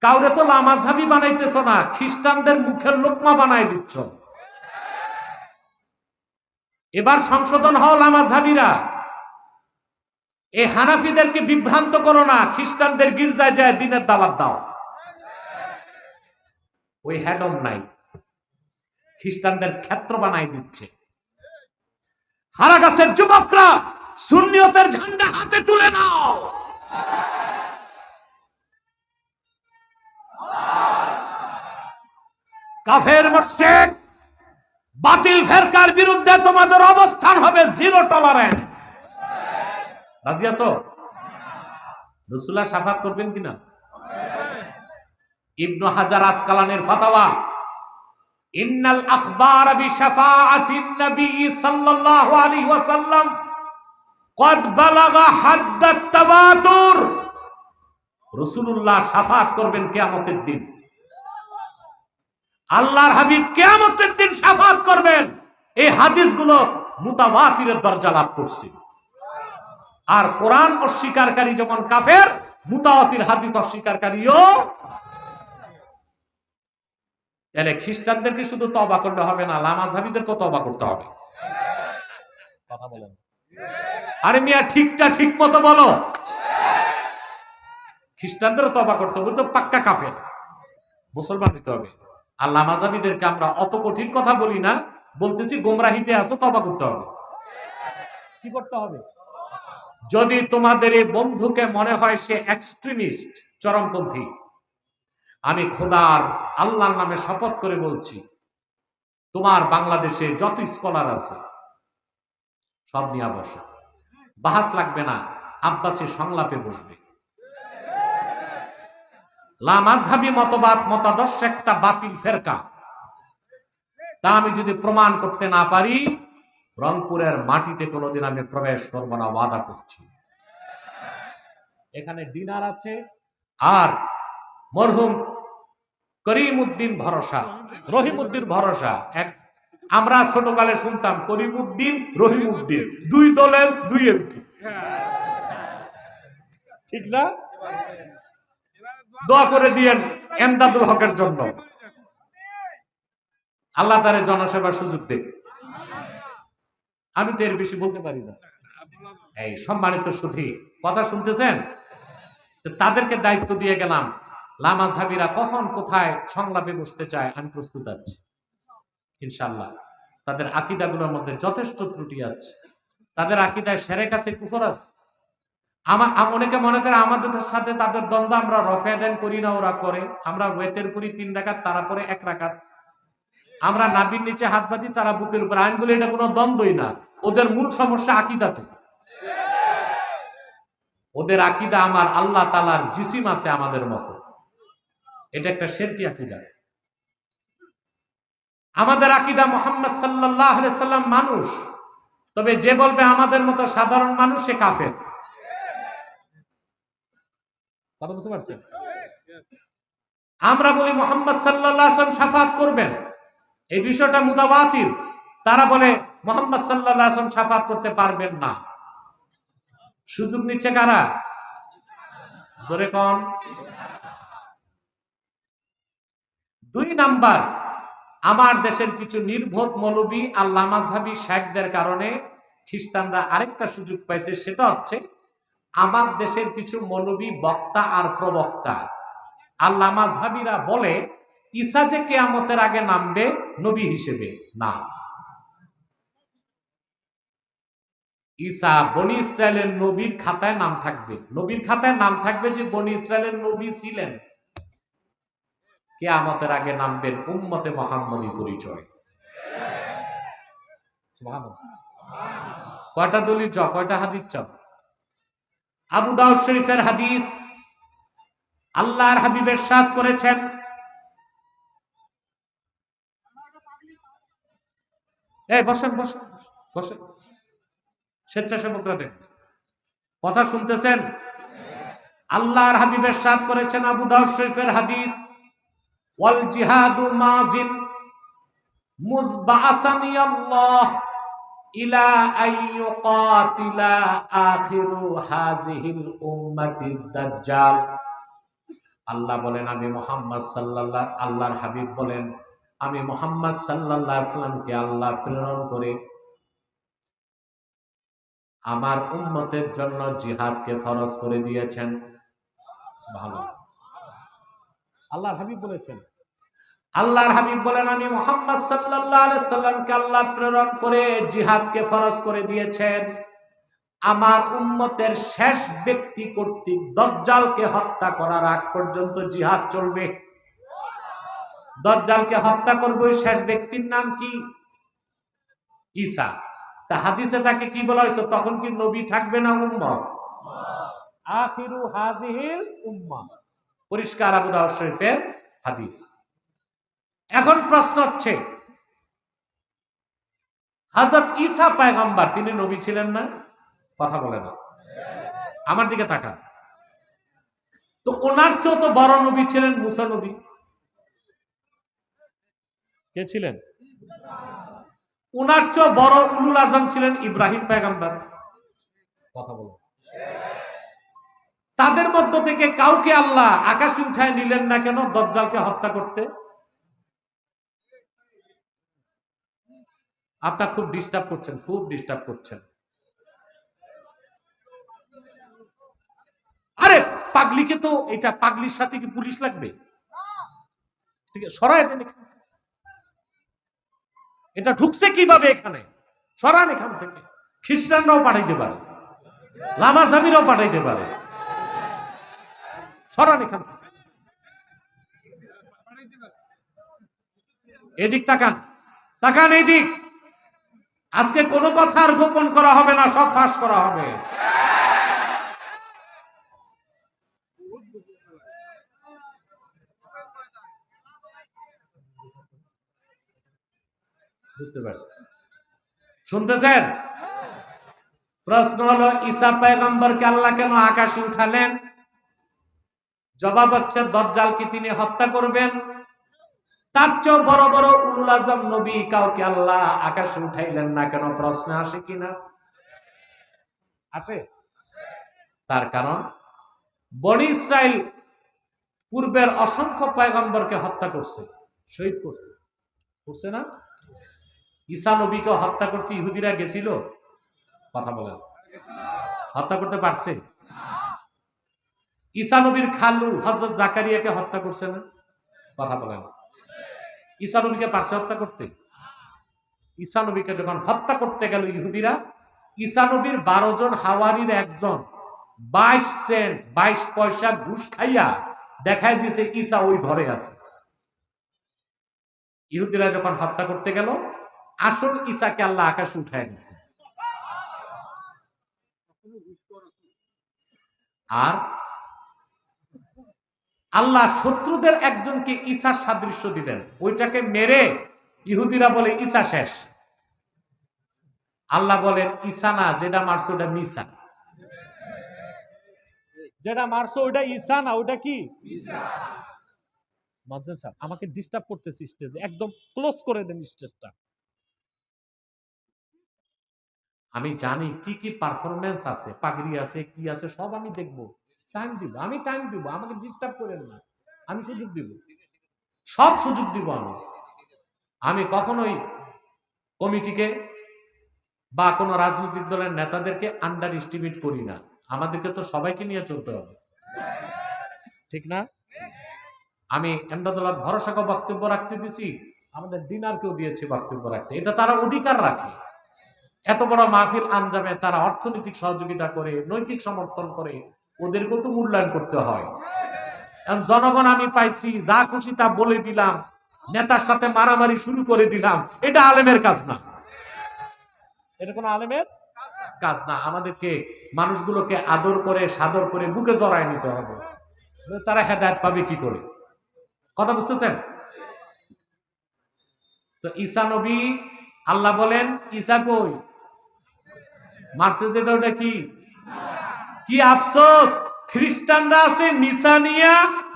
Speaker 1: কাউরে তো লামাযহাবী বানাইতেছ না, খ্রিস্টানদের মুখের লোকমা বানাই দিচ্ছ। এবার সংশোধন হও লামাযহাবীরা। এই হানাফিদেরকে বিভ্রান্ত করো না, খ্রিস্টানদের গির্জায় যায় দিনের দাওয়াত দাও। ওই হ্যাডম নাই, খ্রিস্টানদের ক্ষেত্র বানাই দিচ্ছে। হারাগাছের যুবকরা, সুন্নিয়তের ঝান্ডা হাতে তুলে নাও। কাফের মুশরিক বাতিল ফেরকার বিরুদ্ধে তোমাদের অবস্থান হবে জিরো টলারেন্স। রাজি আছো? রাসূলুল্লাহ শাফাত করবেন কিনা? ইবনু হাজার আসকালানির ফাতাওয়া, ইন্নাল আখবার বিশাফাআতিন নবী সাল্লাল্লাহু আলাইহি ওয়াসাল্লাম কদ বালাগা হাদ্দাত তাওয়াতুর। রাসূলুল্লাহ শাফাত করবেন কিয়ামতের দিন। আল্লাহর হাবিব কিয়ামতের দিন শাফাত করবেন, এই হাদিসগুলো মুতাওয়াতিরের দরজা লাভ করছে। আর কোরআন অস্বীকারী যেমন কাফের, মুতাওয়াতির হাদিস অস্বীকারীও। তাহলে খ্রিস্টানদেরকে শুধু তওবা করলে হবে না, লামাযহাবীদেরকেও তওবা করতে হবে। কথা বলেন। আরে মিয়া, ঠিকটা ঠিক মতো বলো। খ্রিস্টানদেরও তওবা করতে হবে, তো পাক্কা কাফের, মুসলমান হতে হবে। আর লামাযহাবীদেরকে আমরা অত কঠিন কথা বলি না, বলতেছি গোমরাহিতে আছো, তওবা করতে হবে। কি করতে হবে? যদি তোমাদের এই বন্ধুকে মনে হয় সে এক্সট্রিমিস্ট, চরমপন্থী, আমি খোদার আল্লাহর নামে শপথ করে বলছি, তোমার বাংলাদেশে যত স্কলার আছে সব নিয়ে বসো, বাহাস লাগবে না, আব্বাসী সংলাপে বসবে। লামাযহাবী মতবাদ মতাদর্শ একটা বাতিল ফেরকা, তা আমি যদি প্রমাণ করতে না পারি, রংপুরের মাটিতে কোনোদিন আমি প্রবেশ করব না, ওয়াদা করছি। এখানে ডিনার আছে। আর মরহুম করিমউদ্দিন ভরসা, রহিমউদ্দিন ভরসা, এক আমরা ছোটকালে শুনতাম করিমউদ্দিন রহিমউদ্দিন, দুই দলের দুই এমপি, ঠিক না? দোয়া করে দিয়েন এমদাদুল হকের জন্য, আল্লাহ তারে জনসেবার সুযোগ দেন। আমি তো এর বেশি বলতে পারি না। এই সম্মানিত সুধী, কথা শুনতেছেন? তাদেরকে দায়িত্ব দিয়ে গেলাম, লামাযহাবীরা কখন কোথায় সংলাপে বসতে চায় আমি প্রস্তুত আছি ইনশাআল্লাহ। তাদের আকীদাগুলোর মধ্যে যথেষ্ট ত্রুটি আছে, তাদের আকীদায় শিরক আছে, কুফর আছে। অনেকে মনে করে আমাদের সাথে তাদের দ্বন্দ্ব, আমরা রফে আদান করি না, ওরা করে। আমরা ওয়েতের পরি 3 রাকাত, তারা পরে 1 রাকাত। আমরা নাভির নিচে হাত বাঁধি, তারা বুকের উপর। আইন বলে এটা কোনো দ্বন্দ্বই না। ওদের মূল সমস্যা আকীদাতে। ওদের আকীদা আমার আল্লাহ তাআলার জিসিম আছে আমাদের মতো, এটা একটা শিরকি আকীদা। আমাদের আকীদা মুহাম্মদ সাল্লাল্লাহু আলাইহি সাল্লাম মানুষ, তবে যে বলবে আমাদের মতো সাধারণ মানুষ, সে কাফের। কথা বুঝতে পারছেন? আমরা বলি মুহাম্মদ সাল্লাল্লাহু আলাইহি ওয়াসাল্লাম শাফাত করবেন, এই বিষয়টা মুতাওয়াতির। তারা বলে মুহাম্মদ সাল্লাল্লাহু আলাইহি ওয়াসাল্লাম শাফাত করতে পারবেন না। সুযোগ নিচ্ছে কারা? জোরে কোন? 2 নাম্বার, আমার দেশের কিছু নির্বোধ মৌলবী আল্লাহ মাযহাবী শেখদের কারণে খ্রিস্টানরা আরেকটা সুযোগ পাইছে, সেটা হচ্ছে আমার দেশের কিছু মৌলবী বক্তা আর প্রবক্তা আল্লাহ মাযহাবীরা বলে ঈসা যে কিয়ামতের আগে নামবে নবী হিসেবে না। ঈসা বনি ইসরায়েলের নবীর খাতায় নাম থাকবে, নবীর খাতায় নাম থাকবে যে বনি ইসরায়েলের নবী ছিলেন, কিয়ামতের আগে নামবেন উম্মতে মুহাম্মদী পরিচয়। সুবহানাল্লাহ। কয়টা দলিল চাও, কয়টা হাদিস চাও? আবু দাউদ শরীফের হাদিস, আল্লাহর হাবিব ইরশাদ করেছেন, এই বসেন বসেন বসেন, স্বেচ্ছাসেবকরা দেখেন, কথা শুনতেছেন? আল্লাহর হাবিব ইরশাদ করেছেন, আবু দাউদ শরীফের হাদিস, ওয়াল জিহাদু মাযিন মুযবাসানি আল্লাহ ইলা আইয়ুকাতিলা আখিরু হাযিহিল উম্মাতিদ দাজ্জাল। আল্লাহ বলেন, আমি মুহাম্মদ সাল্লাল্লাহু, আল্লাহর হাবিব বলেন, আমি মুহাম্মদ সাল্লাল্লাহু আলাইহি ওয়াসাল্লামকে আল্লাহ প্রেরণ করে আমার উম্মতের জন্য জিহাদকে ফরজ করে দিয়েছেন। সুবহানাল্লাহ। আল্লাহর হাবিব বলেছেন, আল্লাহর হাবিব বলেন, আমি মুহাম্মদ সাল্লাল্লাহু আলাইহি ওয়াসাল্লামকে আল্লাহ প্রেরণ করে জিহাদকে ফরজ করে দিয়েছেন। আমার উম্মতের শেষ ব্যক্তি কর্তৃক দাজ্জালকে হত্যা করার আগ পর্যন্ত জিহাদ চলবে। দাজ্জালকে হত্যা করবে ওই শেষ ব্যক্তির নাম কি? ঈসা। তা হাদিসে তাকে কি বলা হয়েছে? তখন কি নবী থাকবে না উম্মত? আখিরু হাযিহিল উম্মাহ। পরিষ্কার আবু দাউদ শরীফের হাদিস। এখন প্রশ্ন হচ্ছে, হযরত ঈসা পয়গম্বর, তিনি নবী ছিলেন না? কথা বলে না, আমার দিকে তাকান। তো ওনার চেয়েও তো বড় নবী ছিলেন মুসা নবী। কে ছিলেন? ওনার চেয়েও বড় উলুল আজম ছিলেন ইব্রাহিম পয়গম্বর। কথা বলো। তাদের মধ্য থেকে কাউকে আল্লাহ আকাশে উঠায় নিলেন না কেন দাজ্জালকে হত্যা করতে? আপনার খুব ডিস্টার্ব করছেন, খুব ডিস্টার্ব করছেন। আরে পাগলিকে তো, এটা পাগলির সাথে কি পুলিশ লাগবে? ঠিক আছে, সরাই দেন এখান থেকে। এটা ঢুকছে কিভাবে এখানে? সরান এখান থেকে। খ্রিস্টানরাও পাঠাইতে পারে, লামাজাবিরাও পাঠাইতে পারে, সরান এখান থেকে। এদিক তাকান, তাকান এইদিক। আজকে কোনো কথা আর গোপন করা হবে না, সব ফাঁস করা হবে। বুঝতে পারছি, শুনতেছেন? প্রশ্ন হলো, ঈসা পয়গম্বরকে আল্লাহ কেন আকাশে উঠালেন? জবাব হচ্ছে, দাজ্জাল কি তিনি হত্যা করবেন? তার চেয়েও বড় বড় উলুল আজম নবী কাউকে আল্লাহ আকাশে উঠাইলেন না কেন? প্রশ্ন আসে কিনা? আসে। তার কারণ বনি ইসরাইল পূর্বের অসংখ্য পয়গম্বরকে হত্যা করছে, শহীদ করছে, করছে না? ঈসা নবীকে হত্যা করতে ইহুদিরা গেছিল? কথা বলেন, হত্যা করতে পারছে? ঈসা নবীর খালু হযরত জাকারিয়াকে হত্যা করছে না? কথা বলেন। ঈসা নবীকে পারছে হত্যা করতে? ঈসা নবীকে যখন হত্যা করতে গেল ইহুদিরা, ঈসা নবীর 12 জন হাওয়ারির একজন 22 সেন্ট 22 পয়সা ঘুষ খাইয়া দেখায় দিয়েছে ঈসা ওই ঘরে আছে। ইহুদিরা যখন হত্যা করতে গেল, আসল ঈসাকে আল্লাহ আকাশে উঠায় দিয়েছে। আর আল্লাহ শত্রুদের একজনকে ঈসার সাদৃশ্য দিলেন, ওইটাকে মেরে ইহুদিরা বলে ঈসা শেষ। আল্লাহ বলেন, ঈসা না, যেটা মারছো ওটা মিসা। যেটা মারছো ওটা ঈসা না, ওটা কি?
Speaker 2: মজ্জেন সাহেব আমাকে ডিস্টার্ব করতেছে স্টেজে, একদম ক্লোজ করে দেন স্টেজটা।
Speaker 1: আমি জানি কি কি পারফরমেন্স আছে, পাগড়ি আছে, কি আছে, সব আমি দেখবো, টাইম দিব, আমি টাইম দিব, আমাকে ডিস্টার্ব করেন না, আমি সুযোগ দিব, সব সুযোগ দিব। আমি কখনোই কমিটিকে বা কোনো রাজনৈতিক দলের নেতাদেরকে আন্ডার এস্টিমেট করি না। আমাদেরকে তো সবাইকে নিয়ে চলতে হবে, ঠিক না? আমি এমদাদুল্লাহ ভরসাকে বক্তব্য রাখতে দিছি, আমাদের ডিনারকেও দিয়েছি বক্তব্য রাখতে, এটা তারা অধিকার রাখে। এত বড় মাহফিল আঞ্জামে তারা অর্থনৈতিক সহযোগিতা করে, নৈতিক সমর্থন করে, ওদেরকেও তো মূল্যায়ন করতে হয়। জনগণ আমি পাইছি, যা খুশি তা বলে দিলাম, নেতার সাথে মারামারি শুরু করে দিলাম, এটা আলেমের কাজ না, এটা কোনো আলেমের কাজ না। আমাদেরকে মানুষগুলোকে আদর করে, সাদর করে বুকে জড়ায় নিতে হবে, তারা হেদায়েত পাবে কি করে? কথা বুঝতেছেন? তো ঈসা নবী, আল্লাহ বলেন ঈসা কই? মারছে যেটা, ওটা কি? কি আফসোস, খ্রিস্টানরা আছে নিসানিয়া,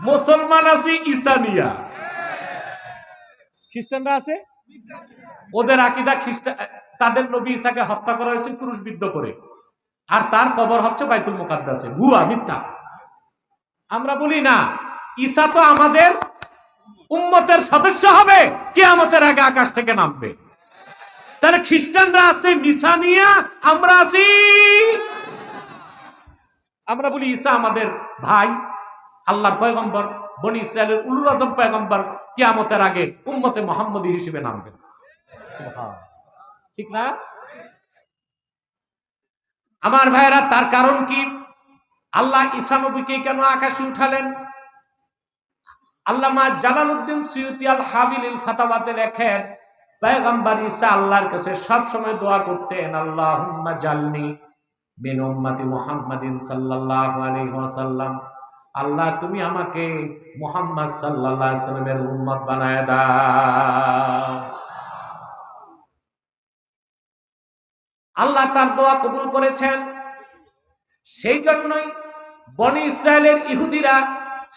Speaker 1: মুসলমান আছে ঈসানিয়া।
Speaker 2: খ্রিস্টানরা আছে,
Speaker 1: ওদের আকীদা খ্রিস্টান, তাদের নবী ঈসাকে হত্যা করা হয়েছে ক্রুশবিদ্ধ করে, আর তার কবর হচ্ছে বাইতুল মুকাদ্দাসে। ভুয়া, মিথ্যা। আমরা বলি না, ঈসা তো আমাদের উম্মতের সদস্য হবে, কিয়ামতের আগে আকাশ থেকে নামবে। তাহলে খ্রিস্টানরা আছে নিসানিয়া, আমরা আছি, আমরা বলি ঈসা আমাদের ভাই, আল্লাহর পয়গম্বর, বনি ইসরায়েলের উলুল আজম পয়গম্বর কিয়ামতের আগে উম্মতে মুহাম্মদী হিসেবে নামবেন। ঠিক না? আমার ভাইরা, তার কারণ কি? আল্লাহ ঈসা নবীকে কেন আকাশে উঠালেন? আল্লামা জালালউদ্দিন সুয়ুতী আল হাবিলিল ফাতাওয়াতে লেখেন, পয়গম্বর ঈসা আল্লাহর কাছে সব সময় দোয়া করতেন, আল্লাহুম্মা জালনি মিন উম্মতি মুহাম্মাদিন সাল্লাল্লাহু আলাইহি ওয়াসাল্লাম, আল্লাহ তুমি আমাকে মুহাম্মদ সাল্লাল্লাহু আলাইহি ওয়াসাল্লামের উম্মত বানায় দাও। আল্লাহ তার দোয়া কবুল করেছেন। সেই জন্যই বনি ইসরায়েলের ইহুদিরা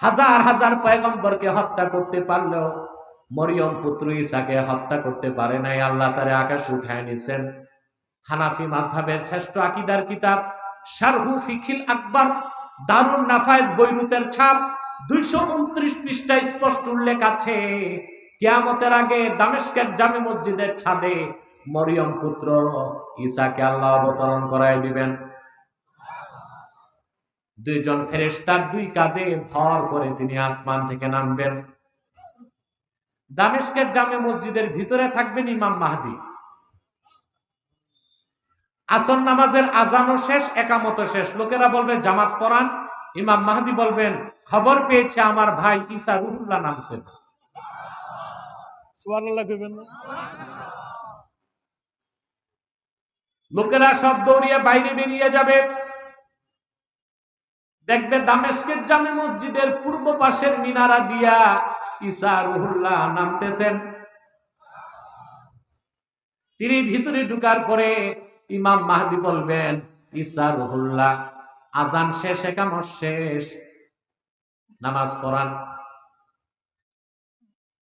Speaker 1: হাজার হাজার পয়গম্বরকে হত্যা করতে পারলেও মরিয়ম পুত্র ঈসাকে হত্যা করতে পারে নাই। আল্লাহ তারে আকাশে উঠায় নিছেন। হানাফি মাযহাবের শ্রেষ্ঠ আকীদার কিতাব শারহু ফিকিল আকবার, দারুন নাফায়েজ বৈরুতের ছাপ, 229 পৃষ্ঠায় স্পষ্ট উল্লেখ আছে, কিয়ামতের আগে দামেস্কের জামে মসজিদের ছাদে মরিয়ম পুত্র ঈসাকে আল্লাহ অবতরণ করায় দিবেন। দুইজন ফেরেশতার দুই কাঁধে ভর করে তিনি আসমান থেকে নামবেন। দামেস্কের জামে মসজিদের ভিতরে থাকবেন ইমাম মাহদী। আসর নামাজের আজানও শেষ, একামতও শেষ। লোকেরা বলবে জামাত পড়ান, ইমাম মাহদী বলবেন খবর পেয়েছে আমার ভাই ঈসা রুহুল্লাহ নামছেন।
Speaker 2: সুবহানাল্লাহ কইবেন না?
Speaker 1: লোকেরা সব দৌড়িয়ে বাইরে বেরিয়ে যাবে, দেখবে দামেস্কের জামে মসজিদের পূর্ব পাশের মিনারা দিয়া ঈসা রুহুল্লাহ নামতেছেন। তিনি ভিতরে ঢুকার পরে ইমাম মাহদী বলবেন ঈসা রুহুল্লাহ, আজান শেষ, একামত শেষ, নামাজ পড়ান।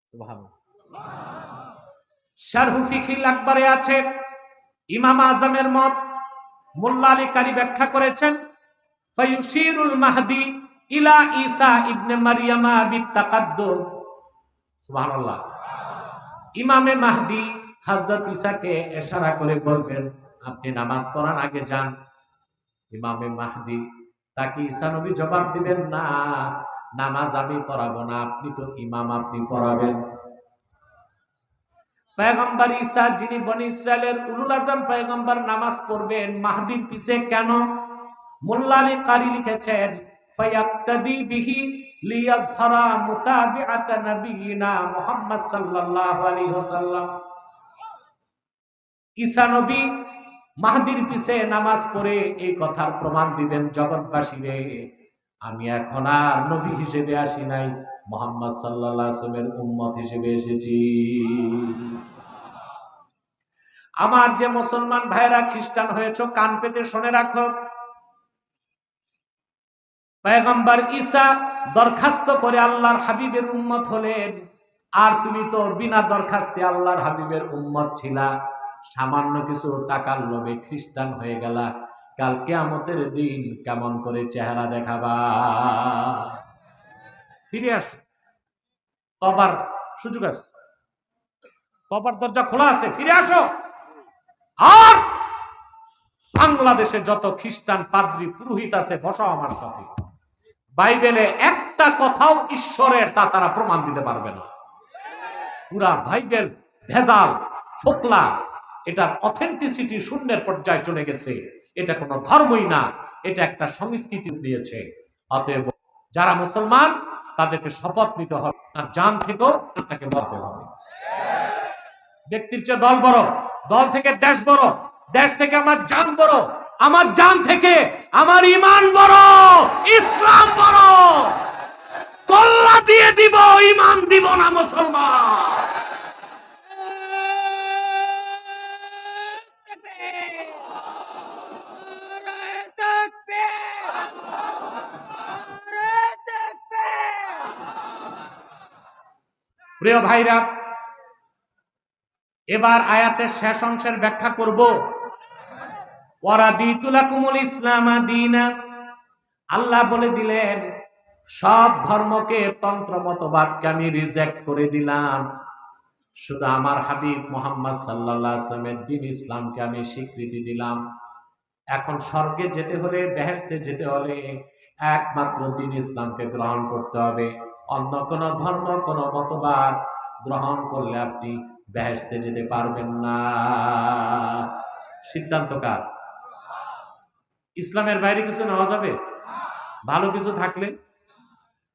Speaker 1: সুবহানাল্লাহ। শারহু ফিকিল আকবরে আছে ইমাম আজমের মত, মোল্লা আলী কারি ব্যাখ্যা করেছেন, ফায়ুশিরুল মাহদী ইলা ঈসা ইবনে মারইয়ামা বিত্তাকাদ্দুম। সুবহানাল্লাহ। ইমামে মাহদী হযরত ঈসাকে ইশারা করে বলবেন আপনি নামাজ পড়ান, আগে যান। ইমামে মাহদী তাকে ঈসা নবী জবাব দিবেন না, নামাজ আমি পড়াবো না, আপনি তো ইমাম, আপনি পড়াবেন। পয়গম্বর ঈসা যিনি বনি ইসরায়েলের উলুল আজম পয়গম্বর নামাজ পড়বেন মাহদীর পিছে কেন? মোল্লা আলী কারি লিখেছেন, ফায়াক্তাদি বিহি লিয়াযহারা মুতাবিআত নবিয়িনা মুহাম্মদ সাল্লাল্লাহু আলাইহি ওয়াসাল্লাম। ঈসা নবী মাহদীর পিছে নামাজ পড়ে এই কথার প্রমাণ দিবেন জগৎবাসীরে, আমি এখন আর নবী হিসেবে আসি নাই, মুহাম্মদ সাল্লাল্লাহু আলাইহি ওয়াসাল্লামের উম্মত হিসেবে এসেছি। আমার যে মুসলমান ভাইরা খ্রিস্টান হয়েছে, কান পেতে শুনে রাখো, পয়গম্বর ঈসা দরখাস্ত করে আল্লাহর হাবিবের উম্মত হলেন, আর তুমি তো বিনা দরখাস্তে আল্লাহর হাবিবের উম্মত ছিলা, সামান্য কিছু টাকার লোভে খ্রিস্টান হয়ে গেলা, কাল কিয়ামতের দিন কেমন করে চেহারা দেখাবা? ফিরে আসো, তবার সুযোগ আছে, তবার দরজা খোলা আছে, ফিরে আসো। আর বাংলাদেশে যত খ্রিস্টান পাদ্রী পুরোহিত আছে, বসো আমার সাথে। বাইবেলে একটা কথাও ঈশ্বরের তা তারা প্রমাণ দিতে পারবে না। পুরা বাইবেল ভেজাল, ফোকলা, এটার অথেন্টিসিটি শূন্যের পর্যায়ে চলে গেছে। এটা কোনো ধর্মই না, এটা একটা সংস্কৃতি দিয়েছে। অতএব যারা মুসলমান তাদেরকে শপথ নিতে হবে, আর জান থেকেও তাকে বলতে হবে। ব্যক্তির চেয়ে দল বড়, দল থেকে দেশ বড়, দেশ থেকে আমার জান বড়, আমার জান থেকে আমার ঈমান বড়, ইসলাম বড়। কল্লা দিয়ে দিব, ঈমান দিব না মুসলমান। প্রিয় ভাইরা, এবার আয়াতের শেষ অংশের ব্যাখ্যা করব। ওয়ারাদিতু লাকুমুল ইসলামা দীনা, আল্লাহ বলে দিলেন সব ধর্মকে, তন্ত্র মতবাদকে আমি রিজেক্ট করে দিলাম, শুধু আমার হাবিব মুহাম্মদ সাল্লাল্লাহু আলাইহি ওয়াসাল্লামের দ্বীন ইসলামকে আমি স্বীকৃতি দিলাম। এখন স্বর্গে যেতে হলে, বেহেশতে যেতে হলে একমাত্র দ্বীন ইসলামকে গ্রহণ করতে হবে। অন্য কোন ধর্ম, কোন মতবাদ গ্রহণ করলে আপনি বেহেশতে যেতে পারবেন না। সিদ্ধান্ত কার? ইসলামের বাইরে কিছু নেওয়া যাবে? ভালো কিছু থাকলে।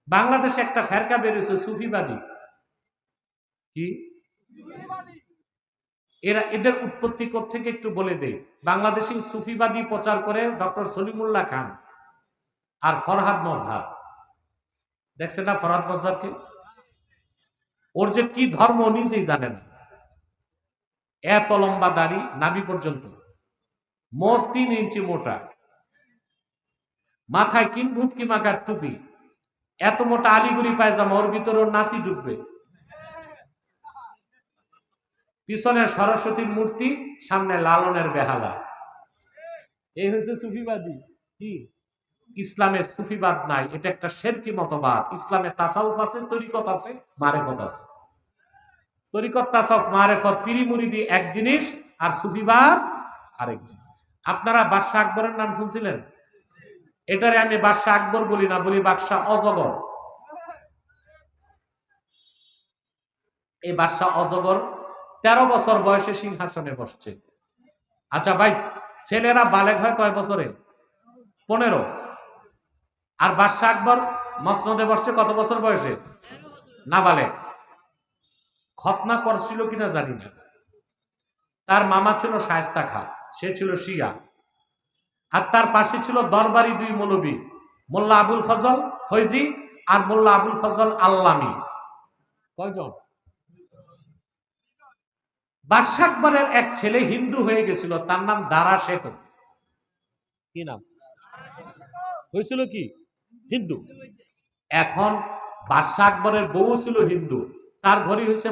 Speaker 1: বাংলাদেশে একটা ফেরকা বেরিয়েছে, সুফিবাদী। কি এরা, এদের উৎপত্তি কোত্থেকে একটু বলে দেই। বাংলাদেশি সুফিবাদী প্রচার করে ডক্টর সলিমুল্লাহ খান আর ফরহাদ মজহার। দেখছেন না ফরহাদ মজহারকে? ওর যে কি ধর্ম নিজেই জানে না। এত লম্বা দাড়ি, নাভি পর্যন্ত, মোষ 3 ইঞ্চি মোটা, মাথায় কিনভুতকি মাকার টুপি, এত মোটা আলিগুড়ি পায়জামা, ওর ভিতরে ওর নাতি ঢুকবে, পিছনে সরস্বতীর মূর্তি, সামনে লালনের বেহালা। এই হচ্ছে সুফিবাদী। কি? ইসলামে সুফিবাদ নাই, এটা একটা শিরকি মতবাদ। ইসলামে তাসাউফ আছে, তরিকত আছে, মারেফত আছে। তরিকত, তাসাউফ, মারেফত, পীরি মুরিদি এক জিনিস, আর সুফিবাদ আরেক জিনিস। আপনারা বাদশাহ আকবরের নাম শুনছিলেন? এটারে আমি বাদশাহ আকবর বলি না, বলি বাদশাহ অজগর। এই বাদশাহ অজগর 13 বছর বয়সে সিংহাসনে বসছে। আচ্ছা ভাই, ছেলেরা বালেগ হয় কয় বছরে? 15। আর বাদশাহ আকবর মসনদে বসছে কত বছর বয়সে? নাবালেগ। খতনা করছিল কিনা জানি না। তার মামা ছিল শায়েস্তা খাঁ, সে ছিল শিয়া। আর তার পাশে ছিল দরবারি 2 মৌলবী, মোল্লা আবুল ফজল ফৈজি আর মোল্লা আবুল ফজল আল্লামী। কয়জন? বাদশাহ আকবরের এক ছেলে হিন্দু হয়ে গেছিল, তার নাম দারা শেখ। কি নাম হয়েছিল? কি হিন্দু। এখন বাদশাহ আকবরের বউ ছিল হিন্দু, তার ঘরই হয়েছে